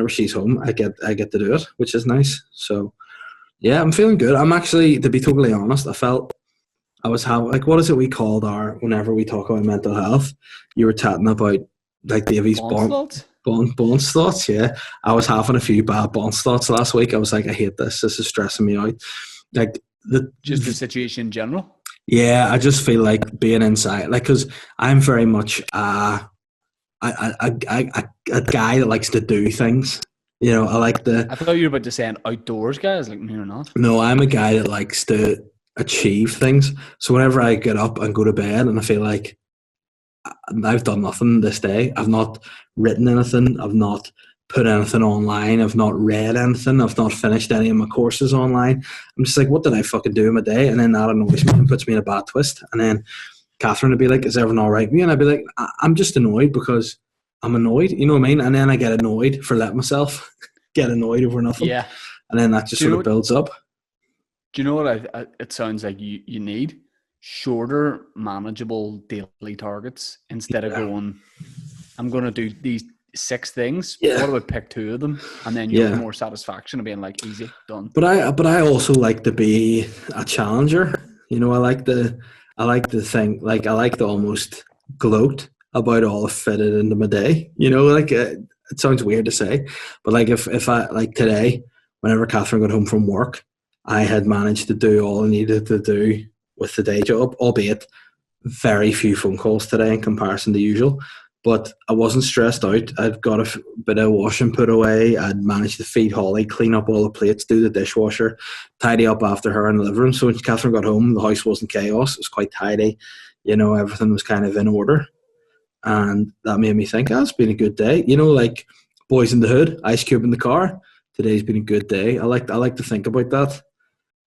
she's home, I get to do it, which is nice. So yeah, I'm feeling good. I'm actually, to be totally honest, I was having, like, what is it we called whenever we talk about mental health? You were chatting about, like, Davy's Bond thoughts, yeah. I was having a few bad Bond thoughts last week. I was like, I hate this. This is stressing me out. Like, the situation in general? Yeah, I just feel like being inside, like, because I'm very much a guy that likes to do things. You know, I thought you were about to say an outdoors guy. I was like, no, you're not. No, I'm a guy that likes to achieve things. So whenever I get up and go to bed and I feel like I've done nothing this day, I've not written anything, I've not put anything online, I've not read anything, I've not finished any of my courses online, I'm just like, what did I fucking do in my day? And then that annoys me and puts me in a bad twist. And then Catherine would be like, is everything all right with me? And I'd be like, I'm just annoyed because I'm annoyed, you know what I mean? And then I get annoyed for letting myself get annoyed over nothing. Yeah. And then that just sort of builds up. Do you know what it sounds like you need? Shorter, manageable daily targets instead of going, I'm going to do these 6 things. What about pick 2 of them? And then you have more satisfaction of being like, easy, done. But I also like to be a challenger. You know, I like to think, like, I like to almost gloat about all of fitted into my day. You know, like, it sounds weird to say, but like if I, like today, whenever Catherine got home from work, I had managed to do all I needed to do with the day job, albeit very few phone calls today in comparison to usual. But I wasn't stressed out. I'd got a bit of washing put away. I'd managed to feed Holly, clean up all the plates, do the dishwasher, tidy up after her in the living room. So when Catherine got home, the house wasn't chaos. It was quite tidy. You know, everything was kind of in order. And that made me think, it's been a good day. You know, like Boys in the Hood, Ice Cube in the car. Today's been a good day. I like to think about that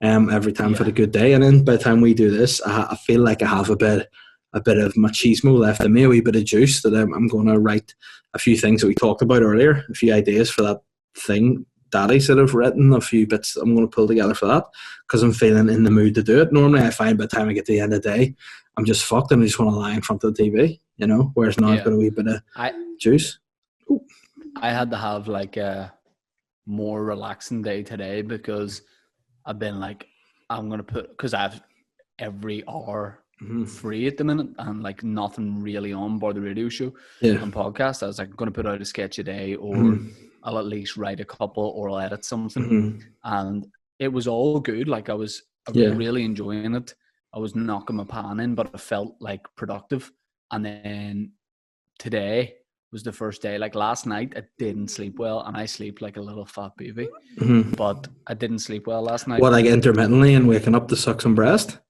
every time for a good day. And then by the time we do this, I feel like I have a bit of machismo left in me, a wee bit of juice that I'm going to write a few things that we talked about earlier, a few ideas for that thing Daddy said I've written, a few bits I'm going to pull together for that because I'm feeling in the mood to do it. Normally I find by the time I get to the end of the day, I'm just fucked and I just want to lie in front of the TV, you know, whereas now I've got a wee bit of juice. Ooh. I had to have like a more relaxing day today because I've been like, I'm going to because I have every hour free at the minute and like nothing really on bar the radio show and podcast. I was like, I'm going to put out a sketch a day or I'll at least write a couple or I'll edit something. And it was all good. Like I was really enjoying it. I was knocking my pan in, but I felt like productive. And then today was the first day. Like last night, I didn't sleep well, and I sleep like a little fat baby. But I didn't sleep well last night. What, like intermittently and waking up to suck some breast?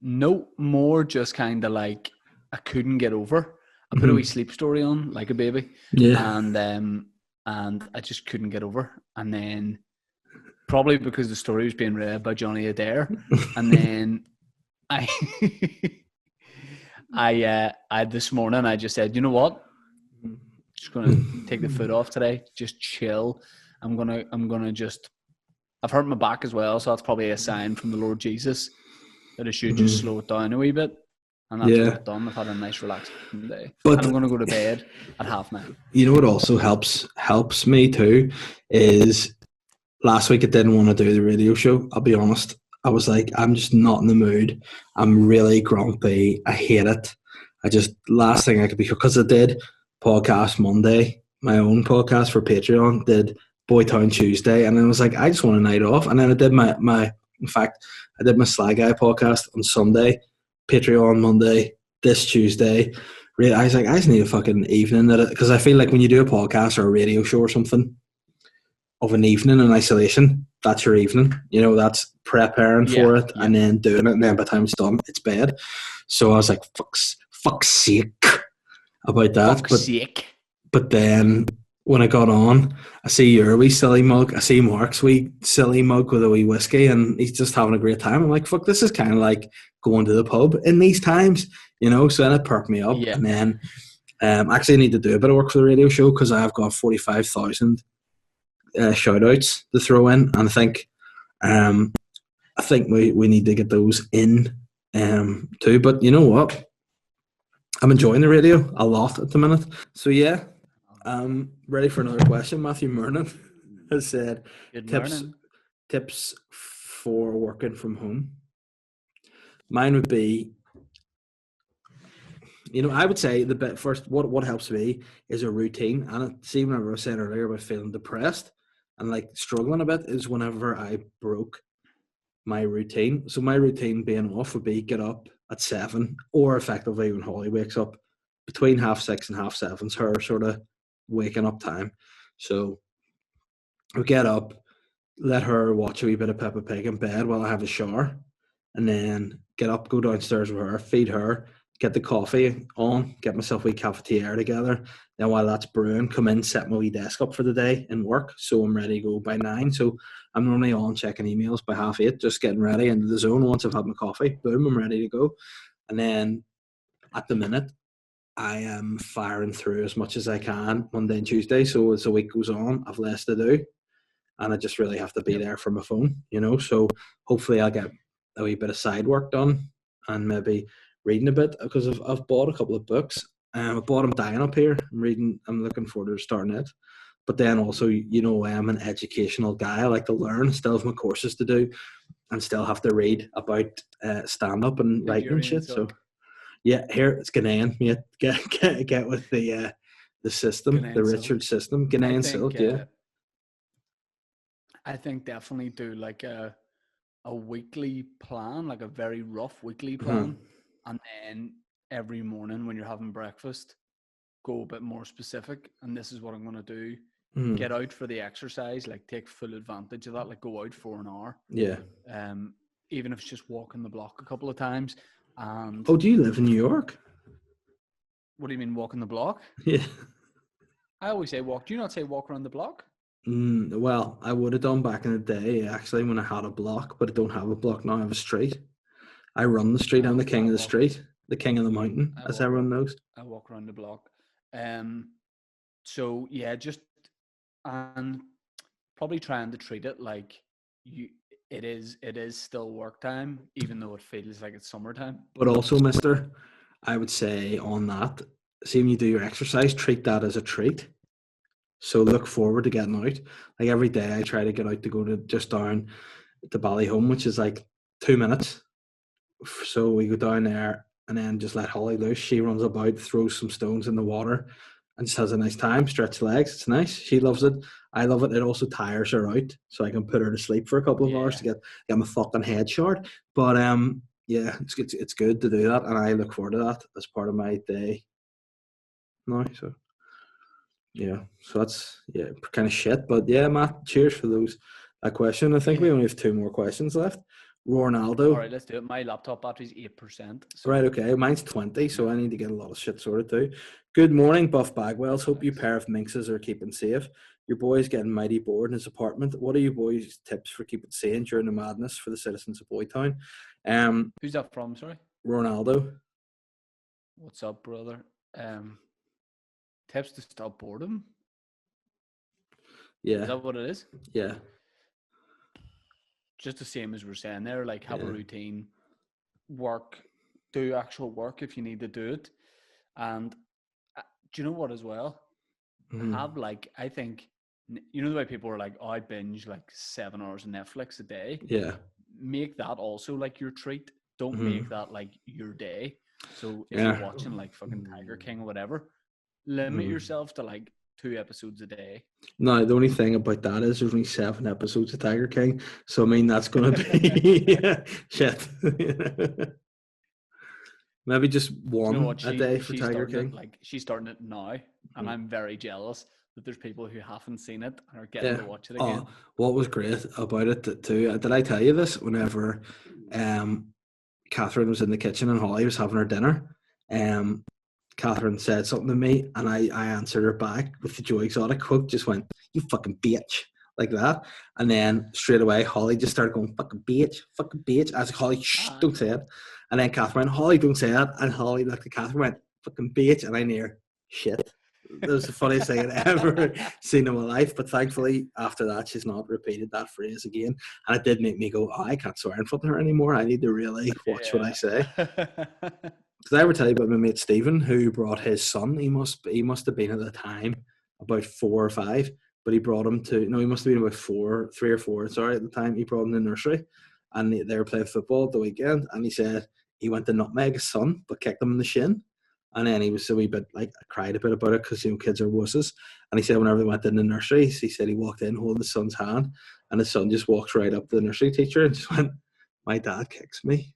No, more just kind of like I couldn't get over. I put a wee sleep story on like a baby, and I just couldn't get over. And then probably because the story was being read by Johnny Adair, and then I this morning I just said, you know what, just gonna take the foot off today, just chill. I'm gonna just, I've hurt my back as well, so that's probably a sign from the Lord Jesus that I should just slow it down a wee bit. And that's what I've done. I've had a nice relaxing day. But I'm going to go to bed at 9:30. You know what also helps me too is last week I didn't want to do the radio show. I'll be honest. I was like, I'm just not in the mood. I'm really grumpy. I hate it. Last thing I could be, because I did podcast Monday, my own podcast for Patreon, did Boytown Tuesday. And I was like, I just want a night off. And then I did I did my Sly Guy podcast on Sunday, Patreon Monday, this Tuesday, really, I was like, I just need a fucking evening because I feel like when you do a podcast or a radio show or something of an evening in isolation, that's your evening. You know, that's preparing for it Yeah. and then doing it, and then by the time it's done, it's bed. So I was like, fuck's sake about that. Fuck's sake. But then when I got on, I see your wee silly mug. I see Mark's wee silly mug with a wee whiskey, and he's just having a great time. I'm like, fuck, this is kind of like going to the pub in these times, you know? So then it perked me up. Yeah. And then actually I need to do a bit of work for the radio show because I've got 45,000 shout outs to throw in. And I think we need to get those in too. But you know what? I'm enjoying the radio a lot at the minute. So yeah, ready for another question. Matthew Mernon has said, Good tips morning. tips for working from home. Mine would be, I would say the bit first. What helps me is a routine. And see, whenever I was saying earlier about feeling depressed and like struggling a bit, is whenever I broke my routine. So my routine being off would be get up at 7, or effectively when Holly wakes up between 6:30 and 7:30's her sort of waking up time. So we get up, let her watch a wee bit of Peppa Pig in bed while I have a shower, and then get up, go downstairs with her, feed her, get the coffee on, get myself a wee cafetiere together. Then while that's brewing, come in, set my wee desk up for the day and work. So I'm ready to go by 9. So I'm normally on checking emails by 8:30, just getting ready into the zone. Once I've had my coffee, boom, I'm ready to go. And then at the minute, I am firing through as much as I can Monday and Tuesday. So as the week goes on, I've less to do. And I just really have to be there for my phone, So hopefully I'll get a wee bit of side work done and maybe reading a bit, because I've bought a couple of books. I bought them dying up here. I'm looking forward to starting it. But then also, I'm an educational guy. I like to learn, still have my courses to do, and still have to read about stand-up and writing and shit. So yeah, here it's Ghanaian, mate. Get with the system, Ghanaian the silk. Richard system. Ghanaian silk, yeah. I think definitely do like a weekly plan, like a very rough weekly plan, and then every morning when you're having breakfast, go a bit more specific. And this is what I'm going to do. Get out for the exercise, like take full advantage of that, like go out for an hour. Yeah. Even if it's just walking the block a couple of times. And do you live in New York? What do you mean walking the block? Yeah. I always say walk. Do you not say walk around the block? Well, I would have done back in the day, actually, when I had a block, but I don't have a block now. I have a street. I run the street. I'm the king of the street, the king of the mountain, as everyone knows. I walk around the block. So yeah, just and probably trying to treat it like it is still work time, even though it feels like it's summertime. But also, mister, I would say on that, see when you do your exercise, treat that as a treat. So look forward to getting out. Like every day I try to get out to go to just down to Ballyhome, which is like 2 minutes. So we go down there and then just let Holly loose. She runs about, throws some stones in the water and just has a nice time, stretch legs. It's nice. She loves it. I love it. It also tires her out, so I can put her to sleep for a couple of hours to get my fucking head short. But yeah, it's good to do that, and I look forward to that as part of my day. No, so yeah, so that's kind of shit. But yeah, Matt, cheers for that question. I think we only have 2 more questions left. Ronaldo. All right, let's do it. My laptop battery's 8%. So. Right, okay. Mine's 20, so I need to get a lot of shit sorted too. Good morning, Buff Bagwells. Hope you pair of minxes are keeping safe. Your boy's getting mighty bored in his apartment. What are you boys' tips for keeping sane during the madness for the citizens of Boytown? Who's that from, sorry? Ronaldo. What's up, brother? Tips to stop boredom? Yeah. Is that what it is? Yeah. Just the same as we're saying there, like have a routine, do actual work if you need to do it. And do you know what as well? Have I think, the way people are like, oh, I binge like 7 hours of Netflix a day. Yeah. Make that also like your treat. Don't make that like your day. So if you're watching like fucking Tiger King or whatever, limit yourself to like 2 episodes a day. No, the only thing about that is there's only 7 episodes of Tiger King. So, I mean, that's going to be shit. Maybe just Do you know one what? a day for She's Tiger starting it King. like she's starting it now, and I'm very jealous that there's people who haven't seen it and are getting Yeah. to watch it again. Oh, what was great about it too? Did I tell you this? Whenever Catherine was in the kitchen and Holly was having her dinner, um, Catherine said something to me, and I answered her back with the Joe Exotic quote. Just went, "You fucking bitch," like that. And then straight away, Holly just started going, "Fucking bitch." I was like, "Holly, shh, Ah, don't say it." And then Catherine went, "Holly, don't say it." And Holly looked at Catherine, went, "Fucking bitch," and I near shit. That was the funniest thing I'd ever seen in my life. But thankfully, after that, she's not repeated that phrase again. And it did make me go, oh, I can't swear in front of her anymore. I need to really watch what I say. yeah. Did I ever tell you about my mate Stephen, who brought his son? He must have been at the time about 4 or 5, but he brought him to no, he must have been about 3 or 4. Sorry, at the time he brought him to nursery, and they were playing football at the weekend, and he said he went to nutmeg his son, but kicked him in the shin. And then he was a wee bit like cried a bit about it because kids are wusses. And he said whenever they went in the nursery, he said he walked in holding his son's hand, and his son just walks right up to the nursery teacher and just went, "My dad kicks me."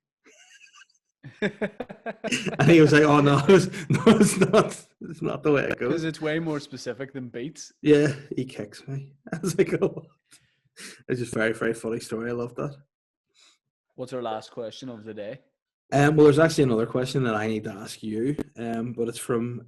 And he was like, "Oh no, it's not. It's not the way it Because goes." it's way more specific than beats. Yeah, he kicks me. I was like, "Oh." It's just very, very funny story. I love that. What's our last question of the day? Well, there's actually another question that I need to ask you. But it's from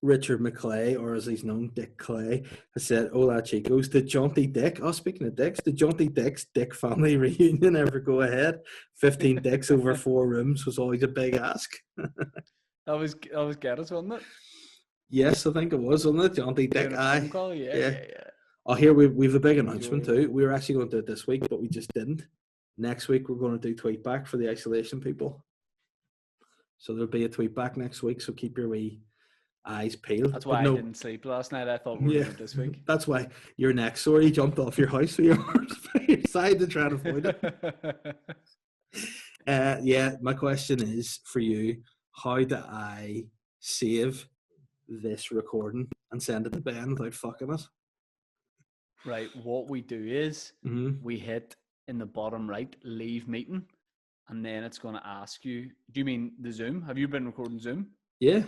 Richard McClay, or as he's known, Dick Clay, has said, "Hola chicos, the Jaunty Dick." Oh, speaking of dicks, the Jaunty Dick's Dick family reunion ever go ahead? 15 dicks over 4 rooms was always a big ask. That was Gareth, wasn't it? Yes, I think it was, wasn't it? Jaunty Dick. Doing a phone Aye. call? Yeah, Yeah. yeah, yeah. Oh, here we've a big announcement Enjoyable. too. We were actually going to do it this week, but we just didn't. Next week we're going to do tweet back for the isolation people. So there'll be a tweet back next week. So keep your wee eyes peeled. That's But why I no, didn't sleep last night. I thought we were yeah, doing it this week. that's why your neck sore. You jumped off your house with your arms by your side to try and avoid it. Yeah, my question is for you: how do I save this recording and send it to Ben without fucking it? Right, what we do is Mm-hmm. we hit in the bottom right, leave meeting, and then it's going to ask you, do you mean the Zoom? Have you been recording Zoom? Yeah.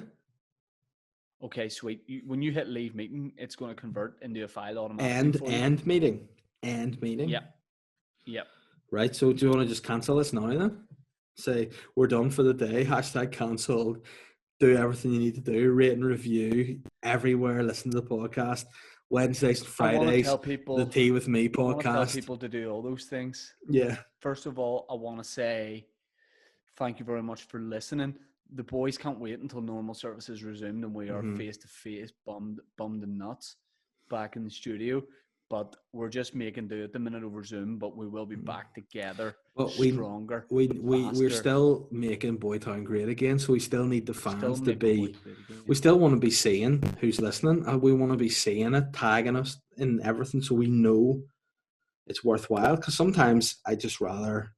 Okay, sweet. When you hit leave meeting, it's going to convert into a file automatically End for you. end meeting. End meeting. Yep. Yep. Right. So do you want to just cancel this now then? Say we're done for the day. Hashtag cancelled. Do everything you need to do. Rate and review everywhere. Listen to the podcast. Wednesdays and I want to Fridays. tell The people, Tea with Me I want to tell podcast. people to do all those things. Yeah. First of all, I want to say thank you very much for listening. The boys can't wait until normal services resumed and we are face to face, bummed and nuts, back in the studio. But we're just making do at the minute over Zoom. But we will be back together, But stronger, we're faster. still making Boytown great again. So we still need the fans to be. Again. We still want to be seeing who's listening. And we want to be seeing it, tagging us in everything, so we know it's worthwhile. Because sometimes I just rather,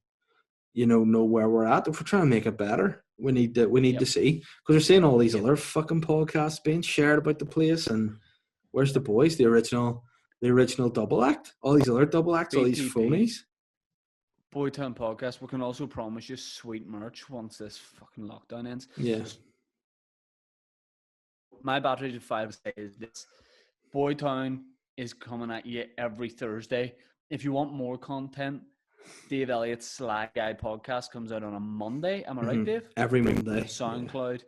know where we're at. If we're trying to make it better, we need to see, because we're seeing all these other fucking podcasts being shared about the place. And where's the boys? The original double act. All these other double acts. All these BTP, phonies. Boytown Podcast. We can also promise you sweet merch once this fucking lockdown ends. Yeah. My battery to 5 is this. Boytown is coming at you every Thursday. If you want more content, Dave Elliott's Slack Guy podcast comes out on a Monday. Am I right, Dave? Every Monday. SoundCloud.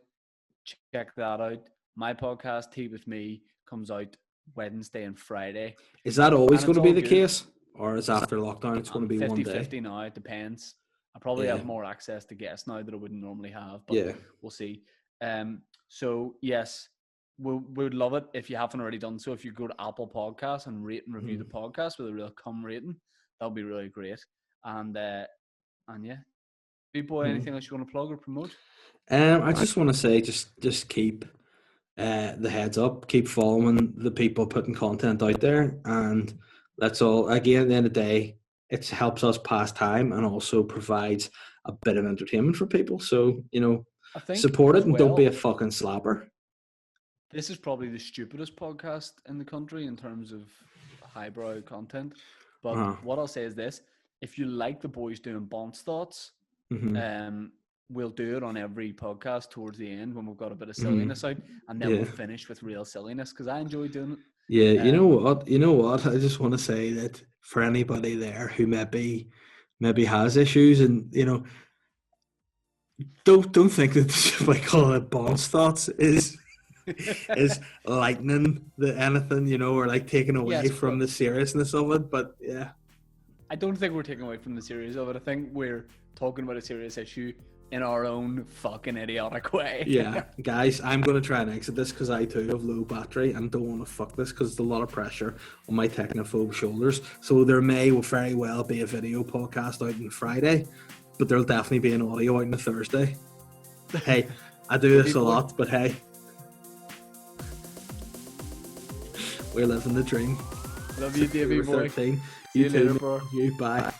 Check that out. My podcast, Tea with Me, comes out Wednesday and Friday. Is that always going to be the good. case? Or is after lockdown it's going to be 50, one day? 50 now. It depends. I probably have more access to guests now that I wouldn't normally have, but we'll see. So, yes, we would love it if you haven't already done so. If you go to Apple Podcasts and rate and review the podcast with a real cum rating, that would be really great. And yeah, B-boy, anything else you want to plug or promote? I just want to say, just keep the heads up, keep following the people putting content out there, and that's all. Again, at the end of the day, it helps us pass time and also provides a bit of entertainment for people. So I think support it and don't be a fucking slapper. This is probably the stupidest podcast in the country in terms of highbrow content. But what I'll say is this: if you like the boys doing Bonds thoughts, we'll do it on every podcast towards the end when we've got a bit of silliness out, and then we'll finish with real silliness because I enjoy doing it. Yeah, you know what? I just want to say that for anybody there who maybe has issues, and don't think that like calling it Bond's thoughts is lightening anything, or like taking away from the seriousness of it. But yeah, I don't think we're taking away from the series of it. I think we're talking about a serious issue in our own fucking idiotic way. Yeah, guys, I'm going to try and exit this because I too have low battery and don't want to fuck this because it's a lot of pressure on my technophobe shoulders. So there may very well be a video podcast out on Friday, but there'll definitely be an audio out on a Thursday. Hey, I do this a lot, but hey, we're living the dream. Love you, Davey boy. See you too, later, bro. You bye.